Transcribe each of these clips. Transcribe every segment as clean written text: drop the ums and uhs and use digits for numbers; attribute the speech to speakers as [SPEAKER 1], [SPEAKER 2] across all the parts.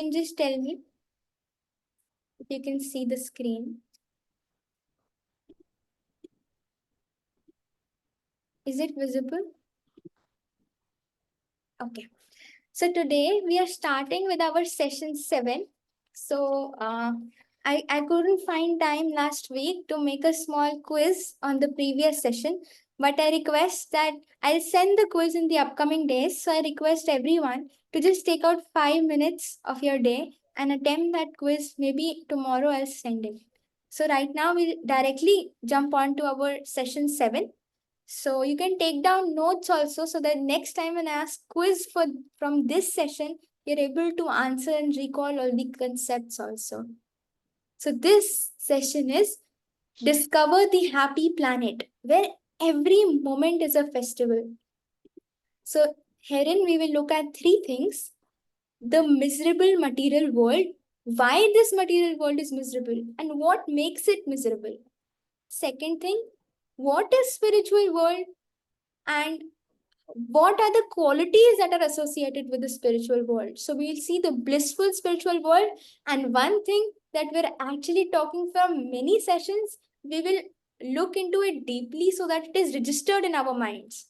[SPEAKER 1] can just tell me if you can see the screen. Is it visible? Okay. So today we are starting with our session 7. So I couldn't find time last week to make a small quiz on the previous session, but I request that I'll send the quiz in the upcoming days. So I request everyone to just take out 5 minutes of your day and attempt that quiz. Maybe tomorrow I'll send it. So right now we'll directly jump on to our session 7. So you can take down notes also so that next time when I ask quiz from this session, you're able to answer and recall all the concepts also. So this session is Discover the Happy Planet, where every moment is a festival. So herein we will look at 3 things. The miserable material world, why this material world is miserable and what makes it miserable. Second thing, what is spiritual world and what are the qualities that are associated with the spiritual world. So we'll see the blissful spiritual world. And one thing that we're actually talking from many sessions, we will look into it deeply so that it is registered in our minds.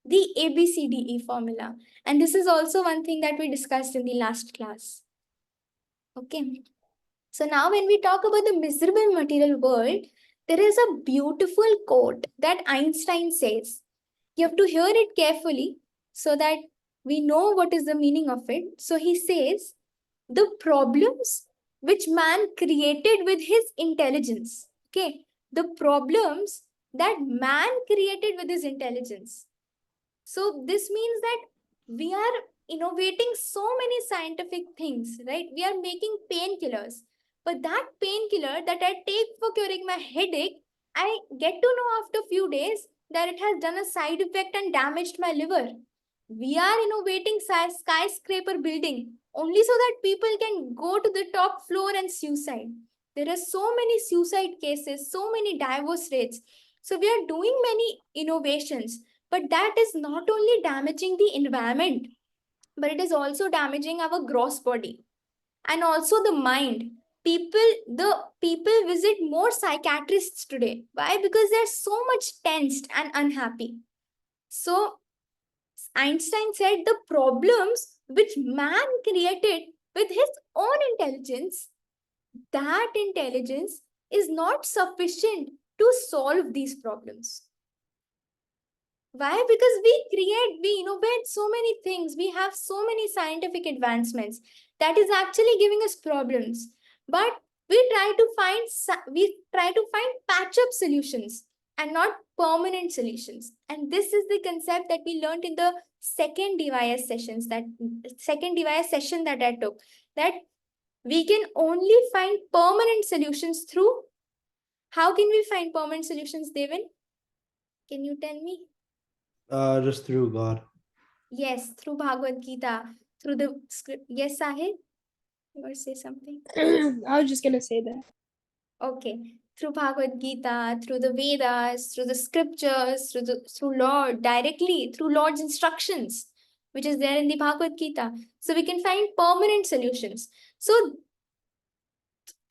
[SPEAKER 1] The ABCDE formula. And this is also one thing that we discussed in the last class. Okay. So now when we talk about the miserable material world, there is a beautiful quote that Einstein says. You have to hear it carefully so that we know what is the meaning of it. So he says, the problems which man created with his intelligence, okay, the problems that man created with his intelligence. So this means that we are innovating so many scientific things, right? We are making painkillers. But that painkiller that I take for curing my headache, I get to know after a few days that it has done a side effect and damaged my liver. We are innovating skyscraper building only so that people can go to the top floor and suicide. There are so many suicide cases, so many divorce rates. So we are doing many innovations, but that is not only damaging the environment, but it is also damaging our gross body and also the mind. The people visit more psychiatrists today. Why? Because they're so much tensed and unhappy. So Einstein said the problems which man created with his own intelligence, that intelligence is not sufficient to solve these problems. Why? Because we innovate so many things. We have so many scientific advancements that is actually giving us problems. But we try to find patch-up solutions and not permanent solutions. And this is the concept that we learned in the second device session that I took. That we can only find permanent solutions through. How can we find permanent solutions, Devin? Can you tell me?
[SPEAKER 2] Just through God.
[SPEAKER 1] Yes, through Bhagavad Gita, through the script. Yes, Sahil? You want to say something?
[SPEAKER 3] I was just gonna say that.
[SPEAKER 1] Okay. Through Bhagavad Gita, through the Vedas, through the scriptures, through Lord, directly through Lord's instructions, which is there in the Bhagavad Gita. So we can find permanent solutions. So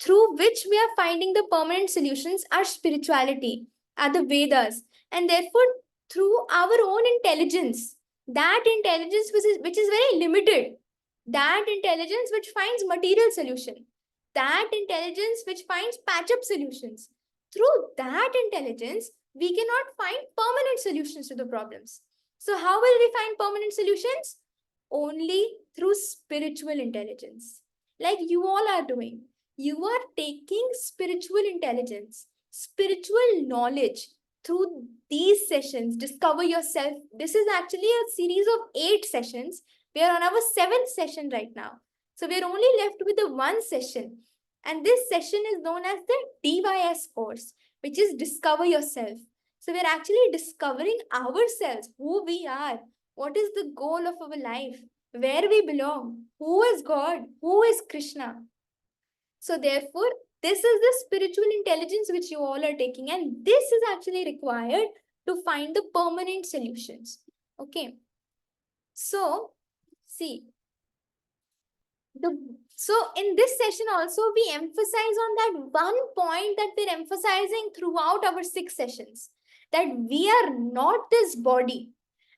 [SPEAKER 1] through which we are finding the permanent solutions are spirituality, are the Vedas, and therefore through our own intelligence, that intelligence which is very limited, that intelligence which finds material solution, that intelligence which finds patch-up solutions, through that intelligence, we cannot find permanent solutions to the problems. So how will we find permanent solutions? Only through spiritual intelligence, like you all are doing. You are taking spiritual intelligence, spiritual knowledge through these sessions. Discover yourself. This is actually a series of 8 sessions. We are on our 7th session right now. So we're only left with the one session. And this session is known as the DYS course, which is Discover Yourself. So we're actually discovering ourselves, who we are, what is the goal of our life, where we belong, who is God, who is Krishna. So therefore, this is the spiritual intelligence which you all are taking, and this is actually required to find the permanent solutions. Okay. So, see, So in this session also, we emphasize on that one point that we're emphasizing throughout our 6 sessions, that we are not this body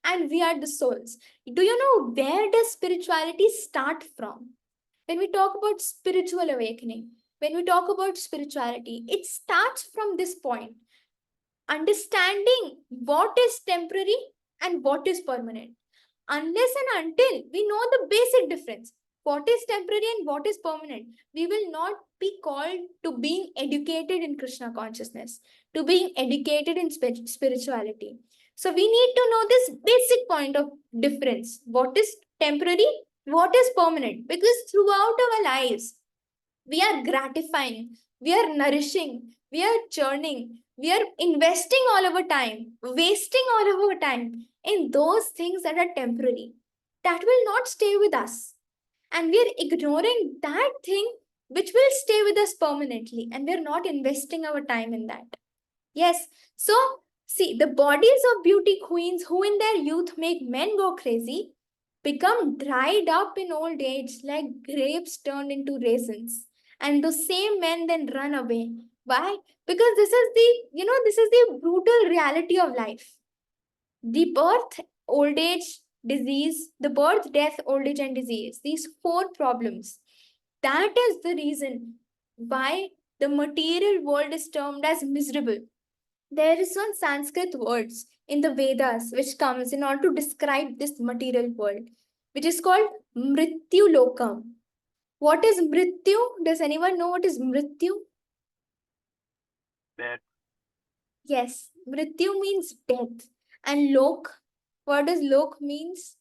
[SPEAKER 1] and we are the souls. Do you know where does spirituality start from? When we talk about spiritual awakening, when we talk about spirituality, it starts from this point. Understanding what is temporary and what is permanent. Unless and until we know the basic difference, what is temporary and what is permanent, we will not be called to being educated in Krishna consciousness, to being educated in spirituality. So we need to know this basic point of difference. What is temporary? What is permanent? Because throughout our lives, we are gratifying, we are nourishing, we are churning, we are investing all our time, wasting all of our time in those things that are temporary, that will not stay with us. And we are ignoring that thing which will stay with us permanently, and we are not investing our time in that. Yes, so see, the bodies of beauty queens who in their youth make men go crazy become dried up in old age like grapes turned into raisins. And those same men then run away. Why? Because this is the brutal reality of life. The birth, old age, disease, the birth, death, old age, and disease, these 4 problems. That is the reason why the material world is termed as miserable. There is one Sanskrit words in the Vedas which comes in order to describe this material world, which is called Mrityu Lokam. What is Mrityu? Does anyone know what is Mrityu?
[SPEAKER 4] That
[SPEAKER 1] Yes, Mrityu means death. And Lok, what does Lok means?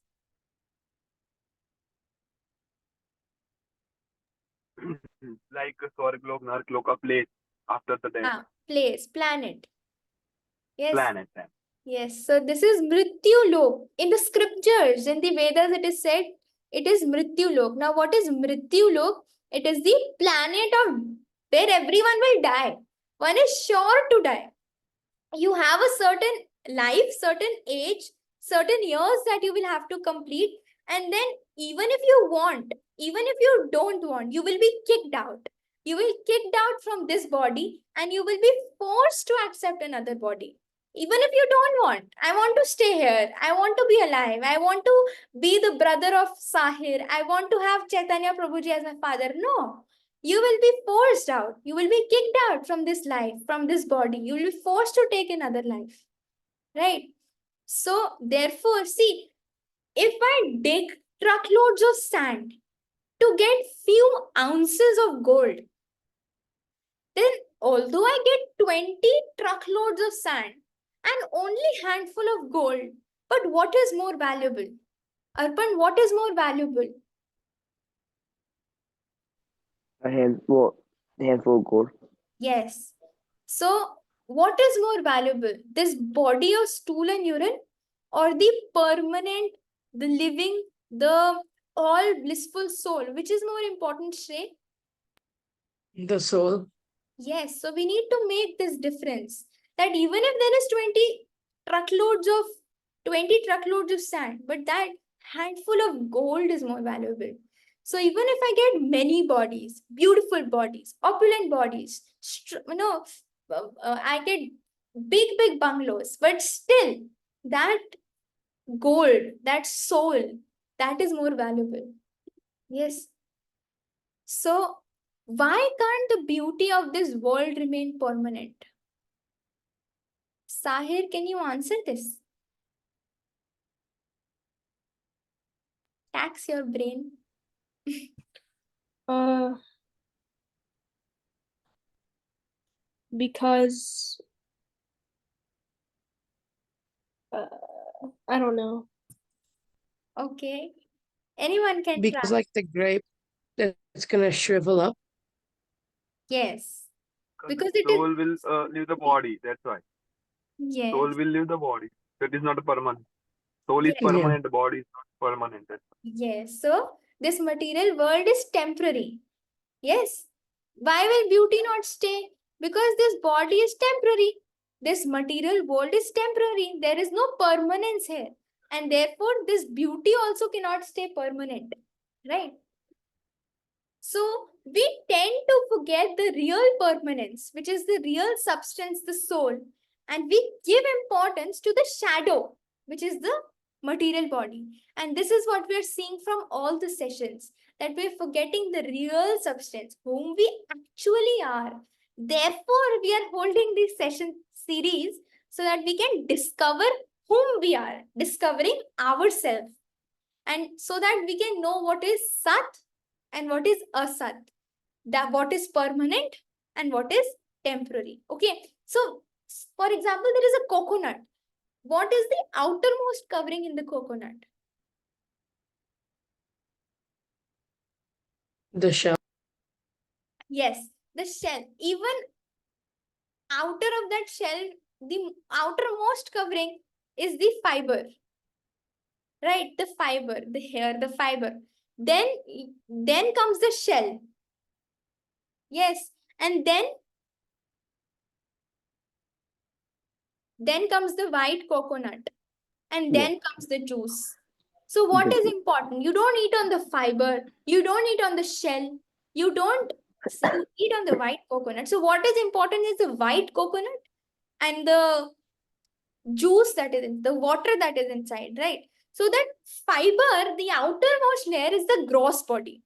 [SPEAKER 4] like a Swarglok, Narkloka place after the death.
[SPEAKER 1] Place, planet. Yes.
[SPEAKER 4] Planet. Then.
[SPEAKER 1] Yes, so this is Mrityu Lok. In the scriptures, in the Vedas, it is said it is Mrityu Lok. Now, what is Mrityu Lok? It is the planet of where everyone will die. One is sure to die. You have a certain life, certain age, certain years that you will have to complete. And then, even if you want, even if you don't want, you will be kicked out. You will kicked out from this body and you will be forced to accept another body. Even if you don't want, I want to stay here. I want to be alive. I want to be the brother of Sahir. I want to have Chaitanya Prabhuji as my father. No, you will be forced out. You will be kicked out from this life, from this body. You will be forced to take another life. Right? So, therefore, see, if I dig truckloads of sand to get few ounces of gold, then although I get 20 truckloads of sand and only handful of gold, but what is more valuable? Arpan, what is more valuable?
[SPEAKER 5] A handful of gold.
[SPEAKER 1] Yes. So, what is more valuable? This body of stool and urine, or the permanent, the living, the all blissful soul? Which is more important, Shrey?
[SPEAKER 6] The soul.
[SPEAKER 1] Yes. So, we need to make this difference that even if there is 20 truckloads of sand, but that handful of gold is more valuable. So even if I get many bodies, beautiful bodies, opulent bodies, I get big bungalows, but still that gold, that soul, that is more valuable. Yes. So why can't the beauty of this world remain permanent? Sahir, can you answer this? Tax your brain.
[SPEAKER 3] Because I don't know.
[SPEAKER 1] Okay. Anyone can
[SPEAKER 6] Because
[SPEAKER 1] try.
[SPEAKER 6] like the grape that's gonna shrivel up.
[SPEAKER 1] Yes. Because
[SPEAKER 4] the
[SPEAKER 1] it is.
[SPEAKER 4] soul will leave the body. That's why.
[SPEAKER 1] Yes.
[SPEAKER 4] Soul will leave the body. That is not a permanent. Soul is
[SPEAKER 1] Yes.
[SPEAKER 4] permanent. The body is not permanent. That's why.
[SPEAKER 1] Yes. So this material world is temporary. Yes. Why will beauty not stay? Because this body is temporary. This material world is temporary. There is no permanence here. And therefore, this beauty also cannot stay permanent. Right? So we tend to forget the real permanence, which is the real substance, the soul, and we give importance to the shadow, which is the material body. And this is what we're seeing from all the sessions, that we're forgetting the real substance, whom we actually are. Therefore, we are holding this session series so that we can discover whom we are, discovering ourselves, and so that we can know what is Sat and what is Asat, that what is permanent and what is temporary. Okay, so for example, there is a coconut. What is the outermost covering in the coconut?
[SPEAKER 6] The shell.
[SPEAKER 1] Yes, the shell. Even outer of that shell, the outermost covering is the fiber, right? The fiber, the hair, the fiber. Then comes the shell. Yes, and then comes the white coconut, and
[SPEAKER 5] Yeah.
[SPEAKER 1] then comes the juice. So what is important? You don't eat on the fiber, you don't eat on the shell, you don't you eat on the white coconut. So what is important is the white coconut and the juice that is in the water that is inside, right? So that fiber, the outermost layer, is the gross body.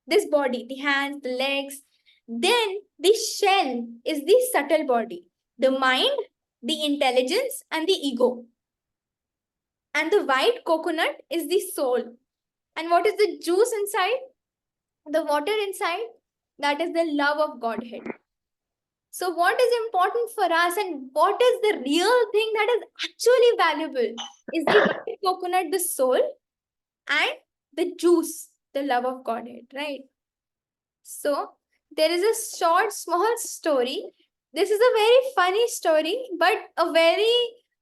[SPEAKER 1] This body, the hands, the legs. Then the shell is the subtle body, the mind, the intelligence, and the ego. And the white coconut is the soul. And what is the juice inside? The water inside? That is the love of Godhead. So, what is important for us and what is the real thing that is actually valuable is the white coconut, the soul, and the juice, the love of Godhead, right? So, there is a short, small story. This is a very funny story, but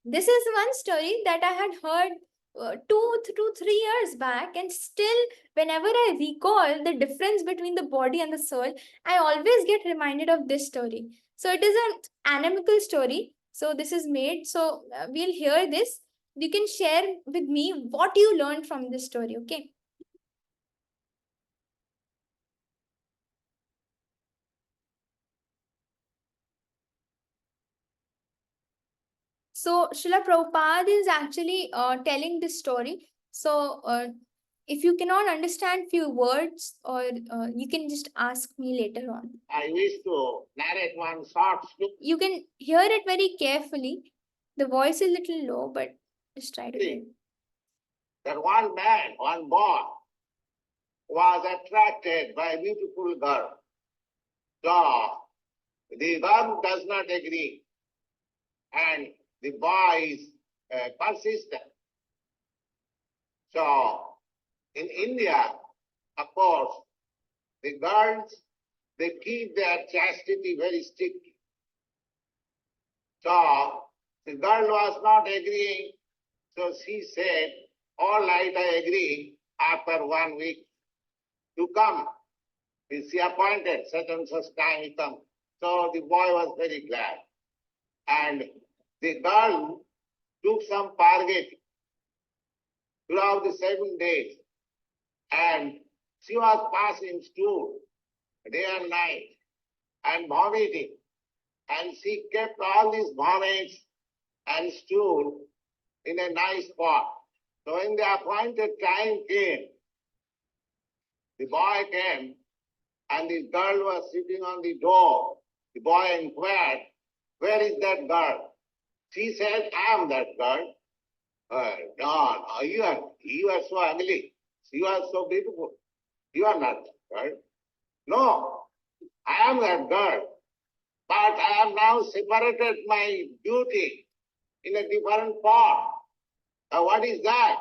[SPEAKER 1] this is one story that I had heard 2 to 3 years back, and still, whenever I recall the difference between the body and the soul, I always get reminded of this story. So, it is an anatomical story. So, this is made. So, we'll hear this. You can share with me what you learned from this story, okay? So Srila Prabhupada is actually telling this story. So if you cannot understand few words, or you can just ask me later on.
[SPEAKER 7] I wish to narrate one short story.
[SPEAKER 1] You can hear it very carefully. The voice is little low, but just try to hear.
[SPEAKER 7] That one man, one boy, was attracted by a beautiful girl. So the girl does not agree, and the boy is persistent. So in India, of course, the girls, they keep their chastity very strictly. So the girl was not agreeing, so she said, all right, I agree, after 1 week to come. She appointed such and such time he come. So the boy was very glad. And the girl took some purgatory throughout the 7 days. And she was passing stool day and night and vomiting. And she kept all these vomits and stool in a nice spot. So when the appointed time came, the boy came and the girl was sitting on the door. The boy inquired, where is that girl? She said, I am that girl. No, you are so ugly. You are so beautiful. You are not that girl. No, I am that girl. But I have now separated my beauty in a different part. What is that?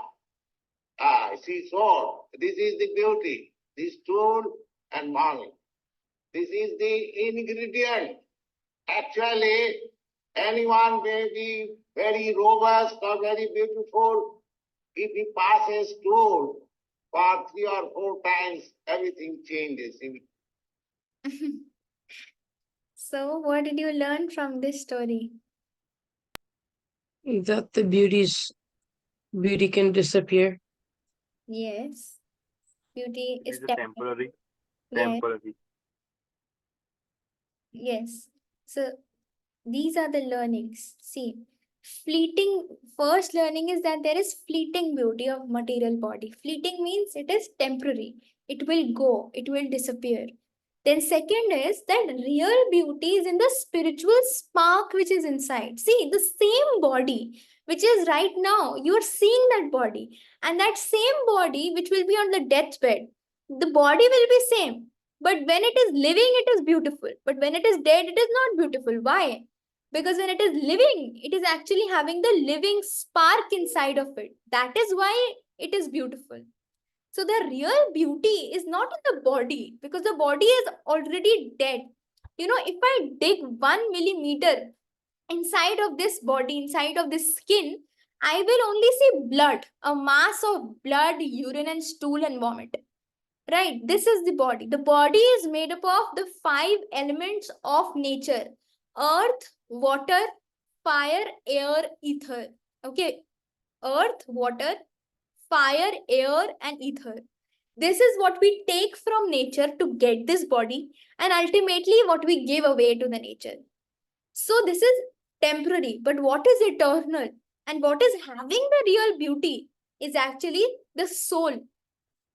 [SPEAKER 7] She saw, this is the beauty, this stool and money. This is the ingredient. Actually, anyone may be very robust or very beautiful. If he passes stool for 3 or 4 times, everything changes.
[SPEAKER 1] So what did you learn from this story?
[SPEAKER 6] That the beauty can disappear.
[SPEAKER 1] Yes. Beauty
[SPEAKER 4] It
[SPEAKER 1] is
[SPEAKER 4] is a temporary.
[SPEAKER 1] Yeah.
[SPEAKER 4] temporary.
[SPEAKER 1] Yes. So these are the learnings. See, first learning is that there is fleeting beauty of material body. Fleeting means it is temporary. It will go, it will disappear. Then second is that real beauty is in the spiritual spark which is inside. See, the same body which is right now, you are seeing that body. And that same body which will be on the deathbed, the body will be same. But when it is living, it is beautiful. But when it is dead, it is not beautiful. Why? Because when it is living, it is actually having the living spark inside of it. That is why it is beautiful. So the real beauty is not in the body, because the body is already dead. You know, if I dig 1 millimeter inside of this body, inside of this skin, I will only see blood, a mass of blood, urine, and stool and vomit. Right? This is the body. The body is made up of the 5 elements of nature: earth, water, fire, air, ether. Okay. Earth, water, fire, air, and ether. This is what we take from nature to get this body, and ultimately what we give away to the nature. So this is temporary, but what is eternal and what is having the real beauty is actually the soul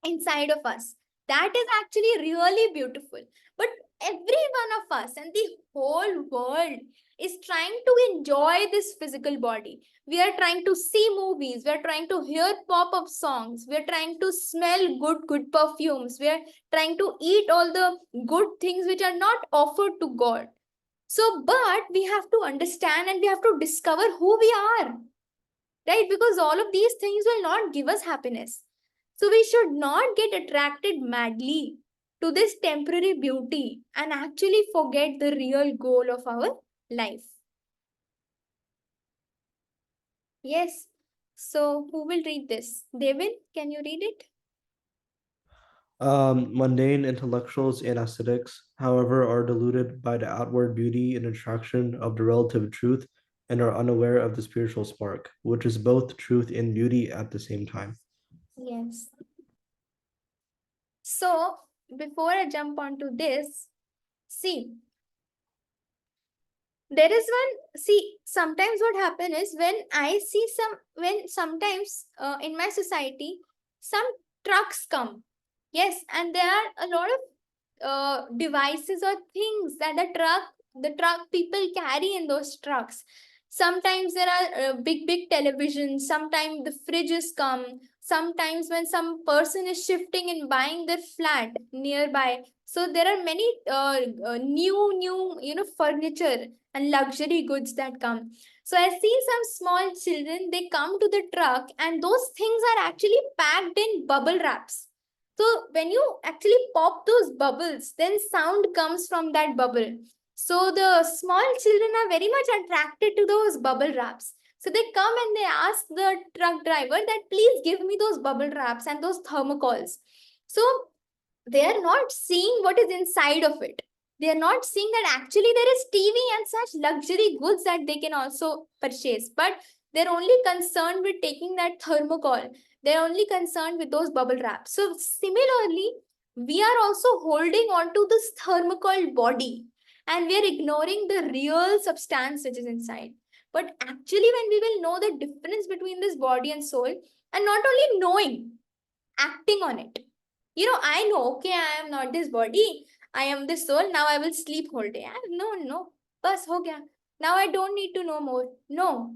[SPEAKER 1] inside of us. That is actually really beautiful. But every one of us and the whole world is trying to enjoy this physical body. We are trying to see movies. We are trying to hear pop-up songs. We are trying to smell good perfumes. We are trying to eat all the good things which are not offered to God. So, but we have to understand and we have to discover who we are, right? Because all of these things will not give us happiness. So we should not get attracted madly to this temporary beauty and actually forget the real goal of our life. Yes. So who will read this? Devin, can you read it?
[SPEAKER 2] Mundane intellectuals and ascetics, however, are deluded by the outward beauty and attraction of the relative truth and are unaware of the spiritual spark, which is both truth and beauty at the same time.
[SPEAKER 1] Yes. So before I jump onto this, see, there is sometimes what happens is when sometimes in my society, some trucks come. Yes, and there are a lot of devices or things that the truck people carry in those trucks. Sometimes there are big televisions. Sometimes the fridges come. Sometimes when some person is shifting and buying their flat nearby, so there are many new furniture and luxury goods that come. So I see some small children, they come to the truck and those things are actually packed in bubble wraps. So when you actually pop those bubbles, then sound comes from that bubble. So the small children are very much attracted to those bubble wraps. So they come and they ask the truck driver that please give me those bubble wraps and those thermocols. So they are not seeing what is inside of it. They are not seeing that actually there is TV and such luxury goods that they can also purchase. But they're only concerned with taking that thermocol. They're only concerned with those bubble wraps. So similarly, we are also holding on to this thermocol body and we are ignoring the real substance which is inside. But actually, when we will know the difference between this body and soul, and not only knowing, acting on it. You know, I know, okay, I am not this body. I am this soul. Now I will sleep whole day. No. Bas ho gaya. Now I don't need to know more. No.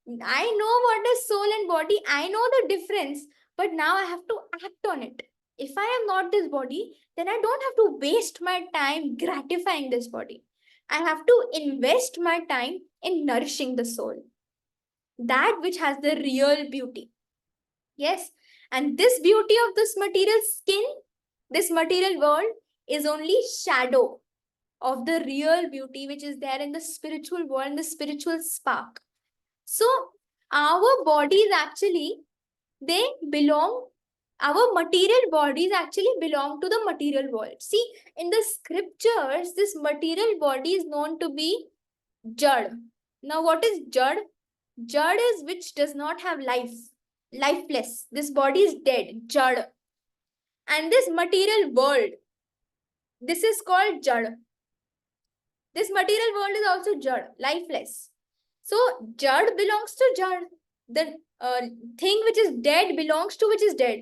[SPEAKER 1] I know what is soul and body. I know the difference. But now I have to act on it. If I am not this body, then I don't have to waste my time gratifying this body. I have to invest my time in nourishing the soul. That which has the real beauty. Yes. And this beauty of this material skin, this material world is only shadow of the real beauty which is there in the spiritual world, in the spiritual spark. So our bodies actually, our material bodies actually belong to the material world. See, in the scriptures, this material body is known to be Jad. Now, what is Jad? Jad is which does not have life, lifeless. This body is dead, Jad. And this material world, This is called Jad. This material world is also Jad, lifeless. So Jad belongs to Jad. The thing which is dead belongs to which is dead.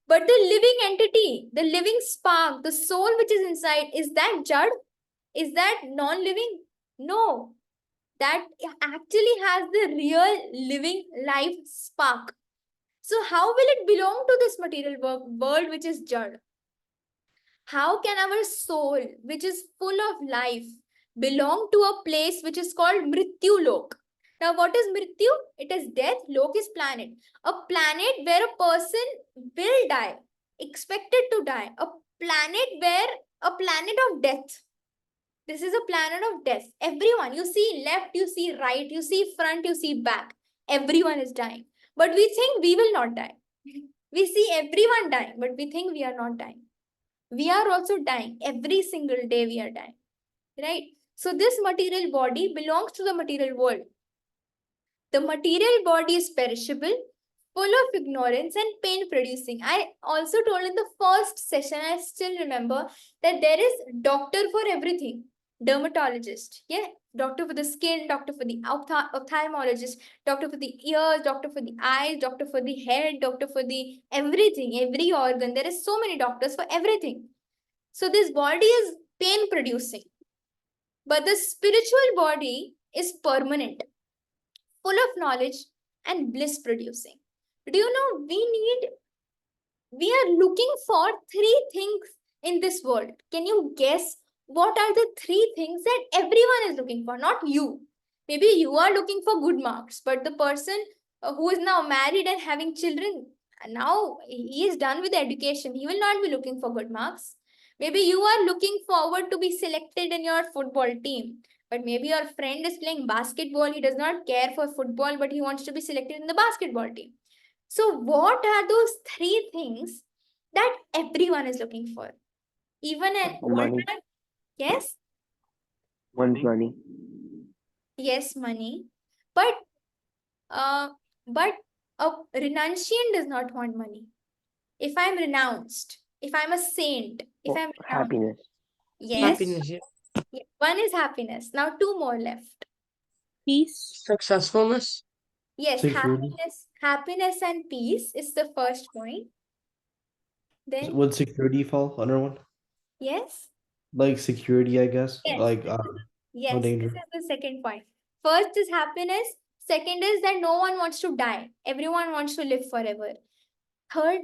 [SPEAKER 1] But the living entity, the living spark, the soul which is inside, is that Jad? Is that non-living? No. That actually has the real living life spark. So how will it belong to this material world which is Jad? How can our soul, which is full of life, belong to a place which is called Mrityu Lok? Now, what is Mrityu? It is death. Lok is planet. A planet where a person will die, expected to die. A planet of death. This is a planet of death. Everyone, you see left, you see right, you see front, you see back. Everyone is dying. But we think we will not die. We see everyone dying, but we think we are not dying. We are also dying. Every single day we are dying. Right? So this material body belongs to the material world. The material body is perishable, full of ignorance and pain producing. I also told in the first session, I still remember that there is doctor for everything. Dermatologist, yeah, doctor for the skin, doctor for the ophthalmologist, doctor for the ears, doctor for the eyes, doctor for the head, doctor for the everything, every organ. There is so many doctors for everything. So this body is pain producing, but the spiritual body is permanent, full of knowledge and bliss producing. Do you know we are looking for three things in this world. Can you guess what are the three things that everyone is looking for? Not you. Maybe you are looking for good marks, but the person who is now married and having children, now he is done with education. He will not be looking for good marks. Maybe you are looking forward to be selected in your football team, but maybe your friend is playing basketball. He does not care for football, but he wants to be selected in the basketball team. So what are those three things that everyone is looking for? Even an old
[SPEAKER 5] Money.
[SPEAKER 1] man? Yes?
[SPEAKER 5] One's money.
[SPEAKER 1] Yes, money. But a renunciant does not want money. If I'm renounced, if I'm a saint, if
[SPEAKER 5] Oh,
[SPEAKER 1] I'm renounced,
[SPEAKER 5] happiness.
[SPEAKER 1] yes,
[SPEAKER 6] Happiness, yeah.
[SPEAKER 1] one is happiness. Now two more left.
[SPEAKER 3] Peace.
[SPEAKER 6] Successfulness.
[SPEAKER 1] Yes,
[SPEAKER 2] Security.
[SPEAKER 1] happiness and peace is the first point. Then
[SPEAKER 2] Would security fall under one?
[SPEAKER 1] yes.
[SPEAKER 2] Like security, I guess.
[SPEAKER 1] Yes.
[SPEAKER 2] Like no
[SPEAKER 1] Yes,
[SPEAKER 2] danger.
[SPEAKER 1] this is the second point. First is happiness. Second is that no one wants to die. Everyone wants to live forever. Third,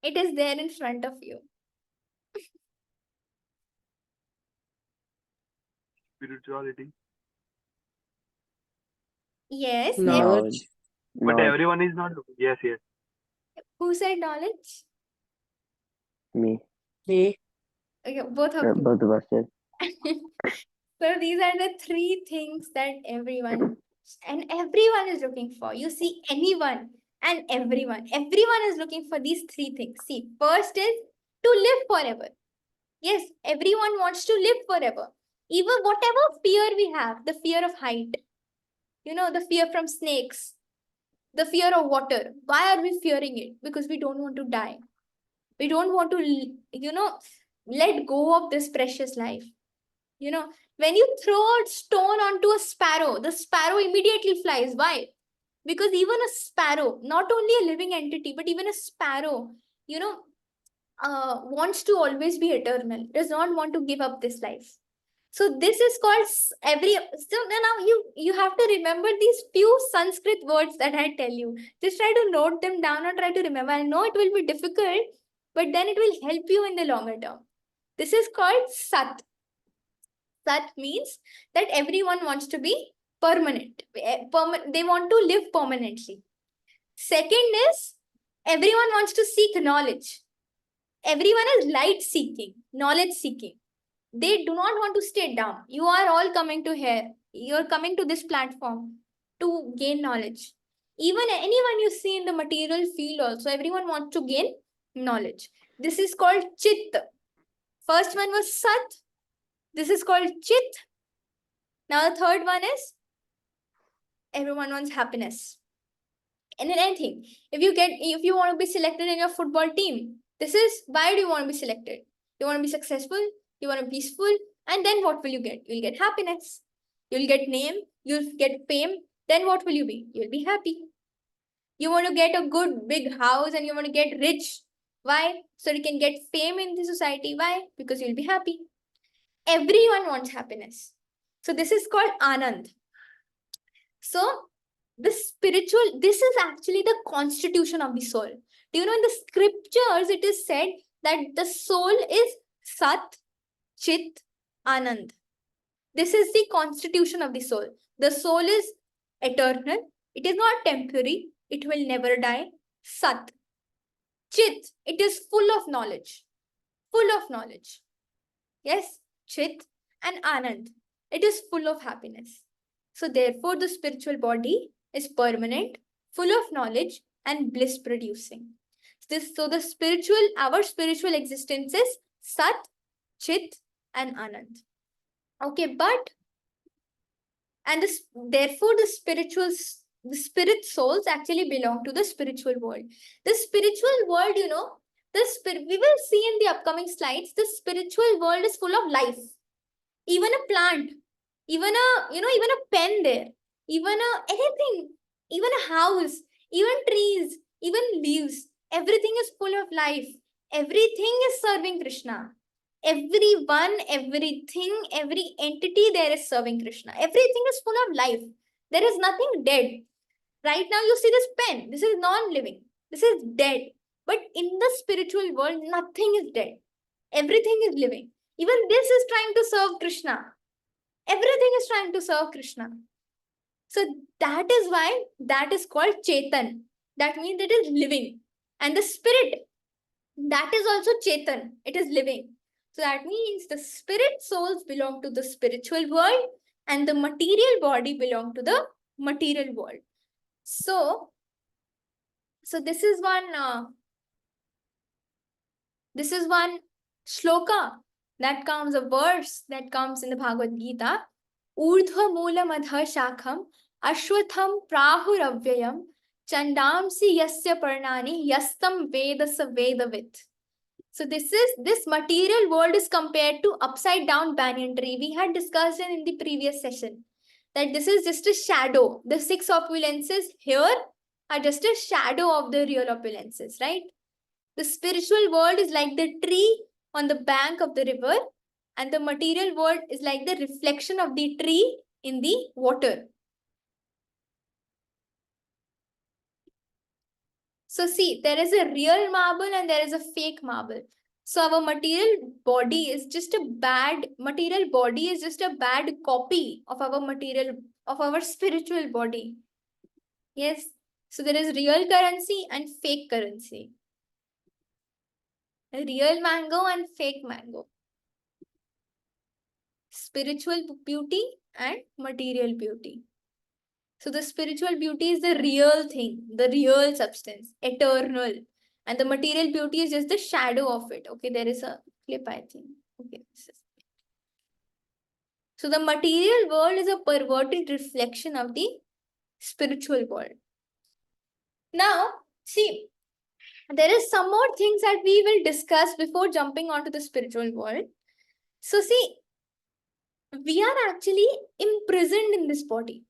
[SPEAKER 1] it is there in front of you.
[SPEAKER 4] Spirituality.
[SPEAKER 1] Yes.
[SPEAKER 6] Knowledge.
[SPEAKER 4] But
[SPEAKER 5] Knowledge.
[SPEAKER 4] everyone is not. Yes, yes.
[SPEAKER 1] Who said knowledge?
[SPEAKER 5] Me.
[SPEAKER 6] Me.
[SPEAKER 1] Okay, both of you.
[SPEAKER 5] Both of us said.
[SPEAKER 1] So these are the three things that everyone is looking for. You see, anyone and everyone is looking for these three things. See, first is to live forever. Yes, everyone wants to live forever. Even whatever fear we have, the fear of height, the fear from snakes, the fear of water. Why are we fearing it? Because we don't want to die. We don't want to, let go of this precious life. When you throw a stone onto a sparrow, the sparrow immediately flies. Why? Because even a sparrow, not only a living entity, but even a sparrow, wants to always be eternal, does not want to give up this life. So this is called so now you have to remember these few Sanskrit words that I tell you. Just try to note them down or try to remember. I know it will be difficult, but then it will help you in the longer term. This is called Sat. Sat means that everyone wants to be permanent. They want to live permanently. Second is everyone wants to seek knowledge. Everyone is light seeking, knowledge seeking. They do not want to stay down. You are all coming to here. You're coming to this platform to gain knowledge. Even anyone you see in the material field also, everyone wants to gain knowledge. This is called Chit. First one was Sat. This is called Chit. Now the third one is everyone wants happiness. And in anything, if you want to be selected in your football team, This is why do you want to be selected? You want to be successful, you want to be peaceful, and then what will you get? You'll get happiness. You'll get name, you'll get fame. Then what will you be? You'll be happy. You want to get a good big house and you want to get rich. Why? So you can get fame in the society. Why? Because you'll be happy. Everyone wants happiness. So this is called Anand. So the spiritual, this is actually the constitution of the soul. Do you know in the scriptures it is said that the soul is Sat, Chit, Anand. This is the constitution of the soul. The soul is eternal. It is not temporary. It will never die. Sat. Chit. It is full of knowledge. Full of knowledge. Yes. Chit and Anand. It is full of happiness. So therefore the spiritual body is permanent, full of knowledge and bliss producing. So the spiritual, our spiritual existence is Sat, Chit and Anand. Okay, therefore the spirit souls actually belong to the spiritual world. The spiritual world, you know, we will see in the upcoming slides, the spiritual world is full of life. Even a plant, even a pen there, anything, even a house, even trees, even leaves, everything is full of life. Everything is serving Krishna. Everyone, everything, every entity there is serving Krishna. Everything is full of life. There is nothing dead. Right now you see this pen. This is non-living. This is dead. But in the spiritual world, nothing is dead. Everything is living. Even this is trying to serve Krishna. Everything is trying to serve Krishna. So that is why that is called Chetan. That means it is living. And the spirit, that is also Chetan. It is living. So that means the spirit souls belong to the spiritual world and the material body belong to the material world. So this is one shloka that comes, a verse that comes in the Bhagavad Gita. Urdhva moolam adha shakham ashwatham prahuravyayam chandamsi yasya parnani yastam vedasa vedavit. So this material world is compared to upside down banyan tree. We had discussed it in the previous session that this is just a shadow. The 6 opulences here are just a shadow of the real opulences, right? The spiritual world is like the tree on the bank of the river, and the material world is like the reflection of the tree in the water. So see, there is a real marble and there is a fake marble. So our material body is just a bad copy of our spiritual body. Yes. So there is real currency and fake currency. Real mango and fake mango. Spiritual beauty and material beauty. So the spiritual beauty is the real thing, the real substance, eternal. And the material beauty is just the shadow of it. Okay, there is a clip, I think. Okay. So the material world is a perverted reflection of the spiritual world. Now, see, there is some more things that we will discuss before jumping onto the spiritual world. So see, we are actually imprisoned in this body.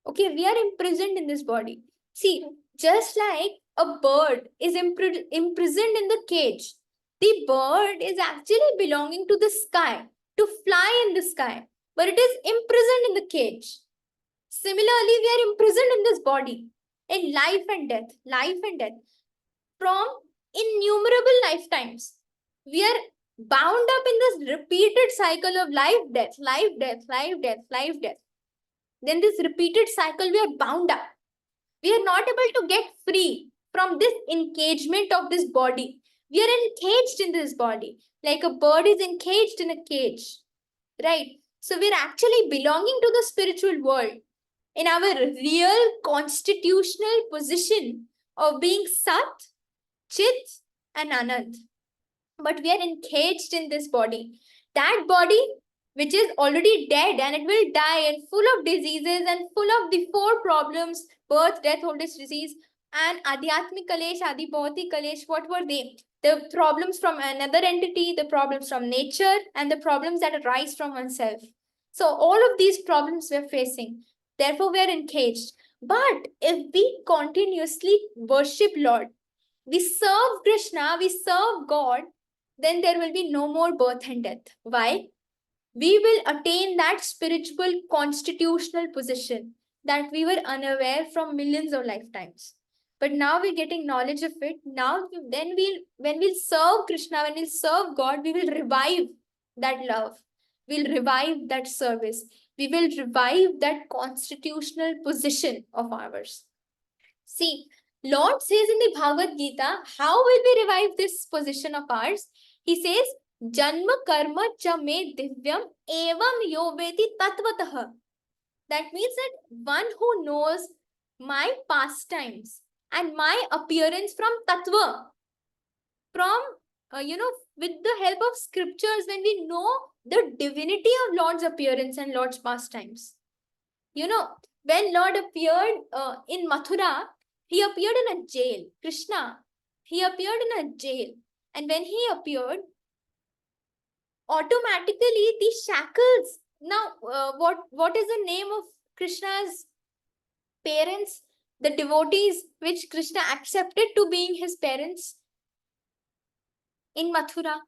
[SPEAKER 1] Okay, we are imprisoned in this body. See, just like a bird is imprisoned in the cage, the bird is actually belonging to the sky, to fly in the sky, but it is imprisoned in the cage. Similarly, we are imprisoned in this body, in life and death, from innumerable lifetimes. We are bound up in this repeated cycle of life, death, life, death, life, death, life, death. Then this repeated cycle, we are bound up. We are not able to get free from this encagement of this body. We are encaged in this body, like a bird is encaged in a cage, right? So we're actually belonging to the spiritual world in our real constitutional position of being Sat, Chit and Anand. But we are encaged in this body. That body which is already dead and it will die and full of diseases and full of the 4 problems, birth, death, old age, disease, and Adhyatmik Kalesh, Adi Bhautik Kalesh, what were they? the problems from another entity, the problems from nature, and the problems that arise from oneself. So all of these problems we're facing. Therefore, we are engaged. But if we continuously worship Lord, we serve Krishna, we serve God, then there will be no more birth and death. Why? We will attain that spiritual constitutional position that we were unaware from millions of lifetimes. But now we're getting knowledge of it. Now, then when we'll serve Krishna, when we'll serve God, we will revive that love. We'll revive that service. We will revive that constitutional position of ours. See, Lord says in the Bhagavad Gita, how will we revive this position of ours? He says, Janma karma cha me divyam evam yo veti tatvatah. That means that one who knows my pastimes and my appearance from tattva, from, with the help of scriptures, when we know the divinity of Lord's appearance and Lord's pastimes. When Lord appeared in Mathura, he appeared in a jail. Krishna, he appeared in a jail. And when he appeared, automatically the shackles. Now, what is the name of Krishna's parents? The devotees which Krishna accepted to being his parents in Mathura.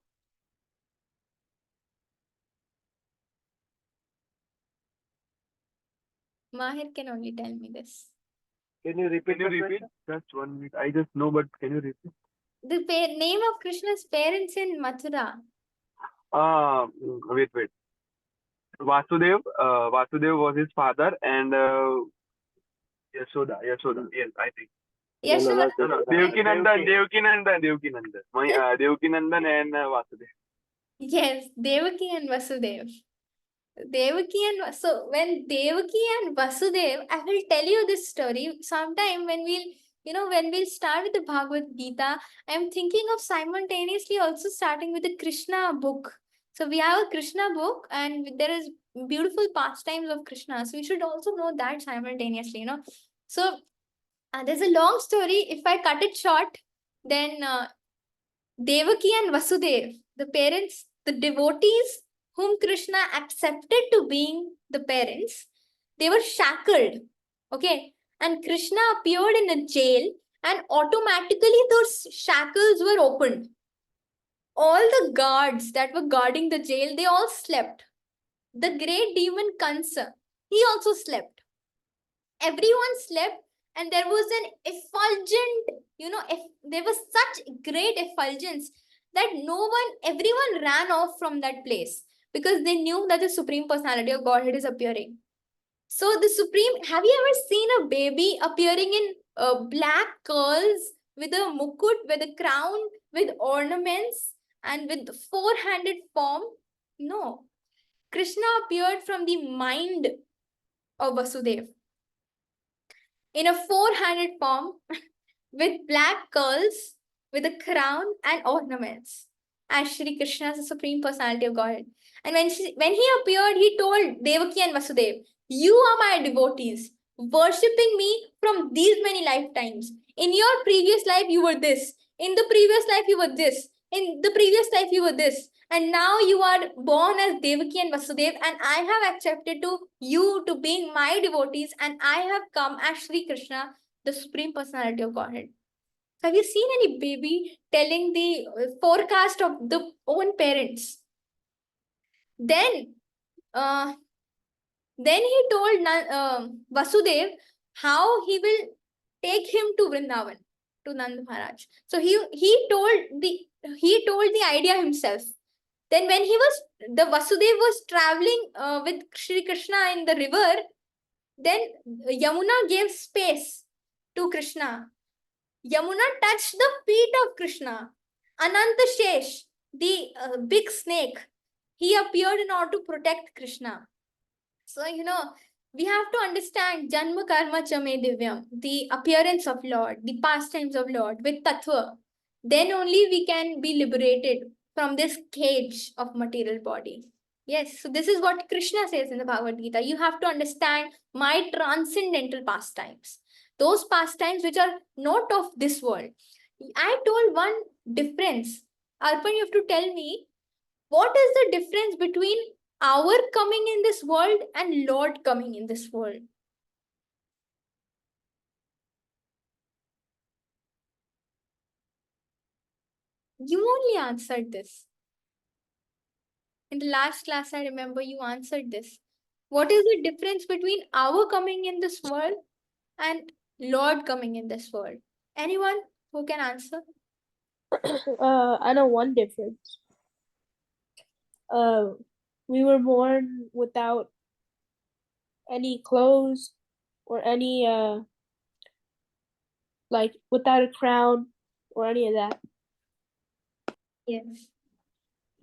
[SPEAKER 1] Mahir can only tell me this.
[SPEAKER 4] Can you repeat? Just 1 minute. I just know, but can you repeat?
[SPEAKER 1] The name of Krishna's parents in Mathura.
[SPEAKER 4] Wait. Vasudev was his father, and Yashoda. Yes, I think.
[SPEAKER 1] Yashoda.
[SPEAKER 4] No. Devkinandan. Devkinandan and Vasudev.
[SPEAKER 1] Yes, Devaki and Vasudev. So when Devaki and Vasudev, I will tell you this story sometime when we'll start with the Bhagavad Gita. I'm thinking of simultaneously also starting with the Krishna book. So we have a Krishna book and there is beautiful pastimes of Krishna. So we should also know that simultaneously, So there's a long story. If I cut it short, then Devaki and Vasudev, the parents, the devotees whom Krishna accepted to being the parents, they were shackled. Okay. And Krishna appeared in a jail and automatically those shackles were opened. All the guards that were guarding the jail, they all slept. The great demon Kansa, he also slept. Everyone slept and there was an effulgent, there was such great effulgence that everyone ran off from that place because they knew that the Supreme Personality of Godhead is appearing. So have you ever seen a baby appearing in black curls with a mukut, with a crown, with ornaments and with four-handed form? No. Krishna appeared from the mind of Vasudeva in a four-handed form with black curls, with a crown and ornaments, as Shri Krishna is the Supreme Personality of Godhead. And when he appeared, he told Devaki and Vasudeva, you are my devotees, worshipping me from these many lifetimes. In your previous life, you were this. In the previous life, you were this. In the previous life, you were this. And now you are born as Devaki and Vasudeva, and I have accepted you to being my devotees, and I have come as Shri Krishna, the Supreme Personality of Godhead. Have you seen any baby telling the forecast of the own parents? Then he told Vasudev how he will take him to Vrindavan, to Nand Maharaj. So he told the idea himself. Then when the Vasudev was traveling with Shri Krishna in the river, then Yamuna gave space to Krishna. Yamuna touched the feet of Krishna. Ananta Shesh, the big snake, he appeared in order to protect Krishna. So, we have to understand Janma Karma Chame Divyam, the appearance of Lord, the pastimes of Lord with Tattva. Then only we can be liberated from this cage of material body. Yes, so this is what Krishna says in the Bhagavad Gita. You have to understand my transcendental pastimes. Those pastimes which are not of this world. I told one difference. Arpan, you have to tell me what is the difference between our coming in this world and Lord coming in this world? You only answered this. In the last class, I remember you answered this. What is the difference between our coming in this world and Lord coming in this world? Anyone who can answer?
[SPEAKER 3] I know one difference. We were born without any clothes or any like without a crown or any of that.
[SPEAKER 1] Yes.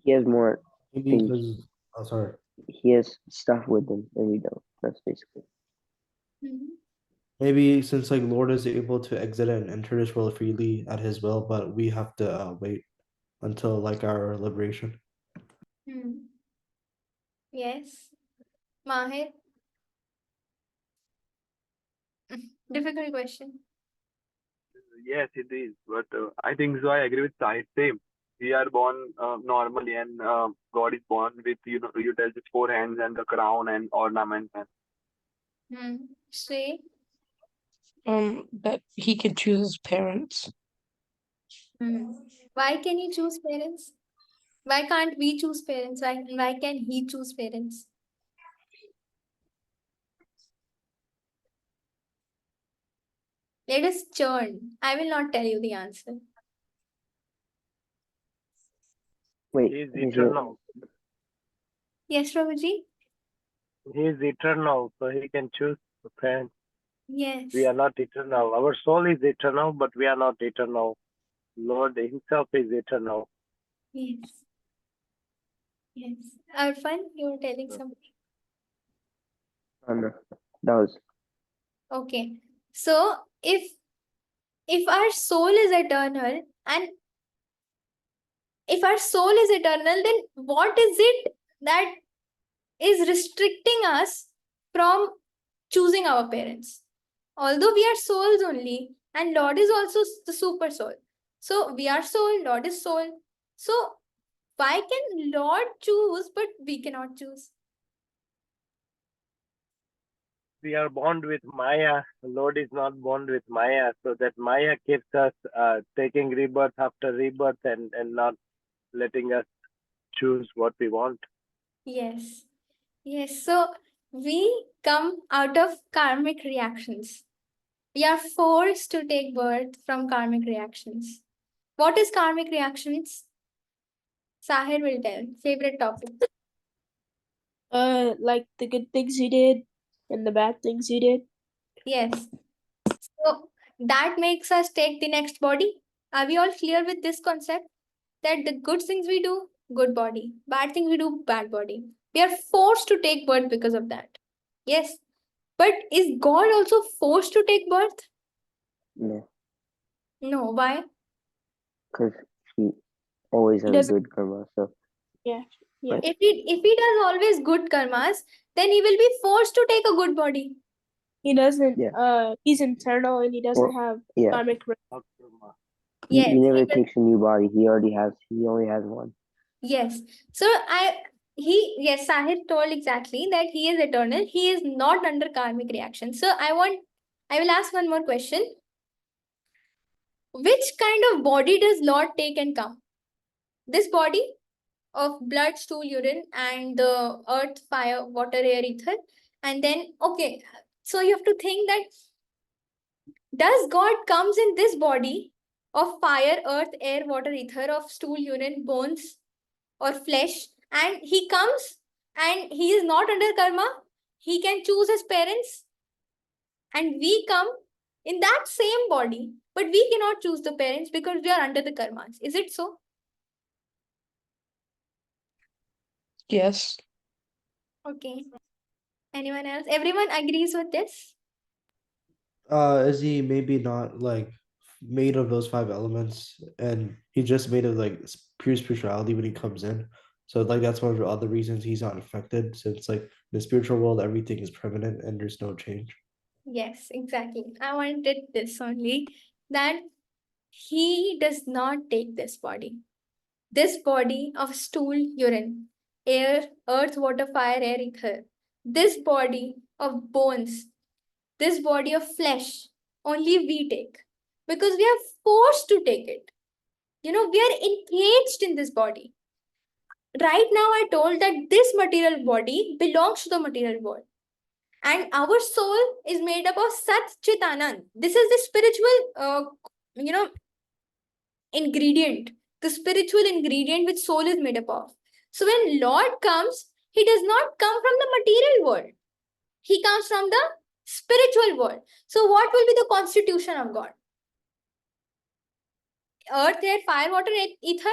[SPEAKER 5] He has more.
[SPEAKER 2] Maybe
[SPEAKER 5] Things.
[SPEAKER 2] because, oh, sorry.
[SPEAKER 5] He has stuff with him, and we don't. That's basically.
[SPEAKER 1] Mhm.
[SPEAKER 2] Maybe since like Lord is able to exit and enter this world freely at his will, but we have to wait until like our liberation.
[SPEAKER 1] Hmm. Yes. Mahir? Difficult question.
[SPEAKER 4] Yes, it is. But I think so. I agree with Sahid. Same. We are born normally, and God is born with you tell his 4 hands and the crown and ornaments. And
[SPEAKER 1] Shrey?
[SPEAKER 6] That he can choose his parents.
[SPEAKER 1] Why can he choose parents? Why can't we choose parents? Why can he choose parents? Let us churn. I will not tell you the answer.
[SPEAKER 5] Wait.
[SPEAKER 8] He is
[SPEAKER 5] is it-
[SPEAKER 8] eternal.
[SPEAKER 1] Yes, Prabhuji?
[SPEAKER 8] He is eternal, so he can choose the parents.
[SPEAKER 1] Yes.
[SPEAKER 8] We are not eternal. Our soul is eternal, but we are not eternal. Lord Himself is eternal.
[SPEAKER 1] Yes. Yes. Arfan, you were telling something.
[SPEAKER 5] no, that was
[SPEAKER 1] Okay. So if our soul is eternal and if our soul is eternal, then what is it that is restricting us from choosing our parents? Although we are souls only, and Lord is also the super soul. So we are soul, Lord is soul. So why can Lord choose, but we cannot choose?
[SPEAKER 8] We are born with Maya. The Lord is not born with Maya, so that Maya keeps us taking rebirth after rebirth and not letting us choose what we want.
[SPEAKER 1] Yes. Yes. So we come out of karmic reactions. We are forced to take birth from karmic reactions. What is karmic reactions? Sahir will tell. Favorite topic.
[SPEAKER 3] Like the good things you did and the bad things you did.
[SPEAKER 1] Yes. So that makes us take the next body. Are we all clear with this concept? That the good things we do, good body. Bad things we do, bad body. We are forced to take birth because of that. Yes. But is God also forced to take birth?
[SPEAKER 5] no,
[SPEAKER 1] No. Why?
[SPEAKER 5] because he always
[SPEAKER 3] He
[SPEAKER 5] has
[SPEAKER 3] doesn't.
[SPEAKER 5] good karma. So
[SPEAKER 3] Yeah.
[SPEAKER 1] If he does always good karmas, then he will be forced to take a good body.
[SPEAKER 3] He doesn't.
[SPEAKER 5] Yeah.
[SPEAKER 3] He's internal and he doesn't
[SPEAKER 5] Well,
[SPEAKER 3] have
[SPEAKER 5] yeah.
[SPEAKER 3] karmic.
[SPEAKER 1] Yes.
[SPEAKER 5] He never
[SPEAKER 1] he will-
[SPEAKER 5] takes a new body. He only has one.
[SPEAKER 1] Yes. So yes, Sahir told exactly that he is eternal. He is not under karmic reaction. So I will ask one more question. Which kind of body does Lord take and come? This body of blood, stool, urine, and the earth, fire, water, air, ether. And then, okay, so you have to think that does God comes in this body of fire, earth, air, water, ether, of stool, urine, bones, or flesh, and he comes and he is not under karma. He can choose his parents, and we come in that same body, but we cannot choose the parents because we are under the karmas. Is it so?
[SPEAKER 6] Yes.
[SPEAKER 1] Okay. Anyone else? Everyone agrees with this?
[SPEAKER 2] Is he maybe not like made of those 5 elements, and he's just made of like pure spirituality when he comes in? So like that's one of the other reasons he's not affected, since like in the spiritual world everything is permanent and there's no change.
[SPEAKER 1] Yes, exactly. I wanted this only, that He does not take this body. This body of stool, urine, air, earth, water, fire, air, ether. This body of bones, this body of flesh, only we take. Because we are forced to take it. We are encaged in this body. Right now, I told that this material body belongs to the material world. And our soul is made up of Sat Chit Anand. This is the spiritual, ingredient, the spiritual ingredient which soul is made up of. So when Lord comes, he does not come from the material world. He comes from the spiritual world. So what will be the constitution of God? Earth, air, fire, water, ether,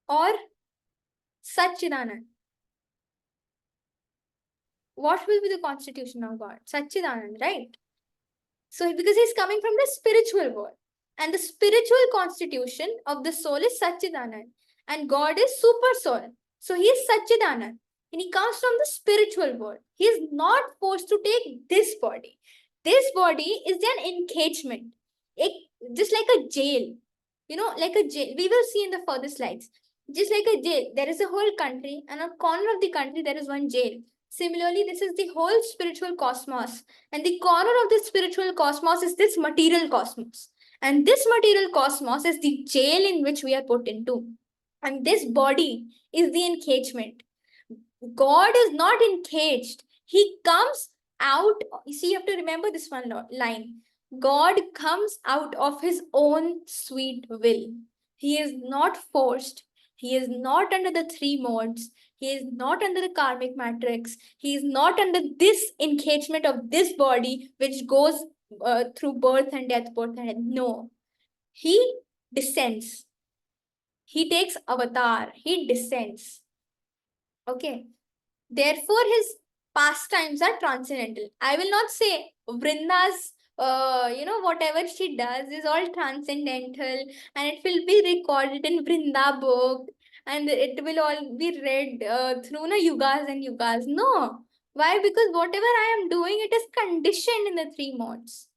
[SPEAKER 1] or Satchidanand? What will be the constitution of God? Satchidanand, right? So because he's coming from the spiritual world. And the spiritual constitution of the soul is Satchidanand. And God is super soul. So he is Satchidanand. And he comes from the spiritual world. He is not forced to take this body. This body is an encagement. Just like a jail. Like a jail. We will see in the further slides. Just like a jail. There is a whole country. And on a corner of the country, there is one jail. Similarly, this is the whole spiritual cosmos. And the corner of this spiritual cosmos is this material cosmos. And this material cosmos is the jail in which we are put into. And this body is the encagement. God is not encaged. He comes out. You see, you have to remember this one line. God comes out of his own sweet will. He is not forced. He is not under the three modes. He is not under the karmic matrix. He is not under this encagement of this body, which goes through birth and death, birth and death. No. He descends. He takes avatar. He descends. Okay. Therefore, his pastimes are transcendental. I will not say Vrinda's, whatever she does is all transcendental and it will be recorded in Vrinda book and it will all be read through yugas and yugas. No. Why? Because whatever I am doing, it is conditioned in the three modes.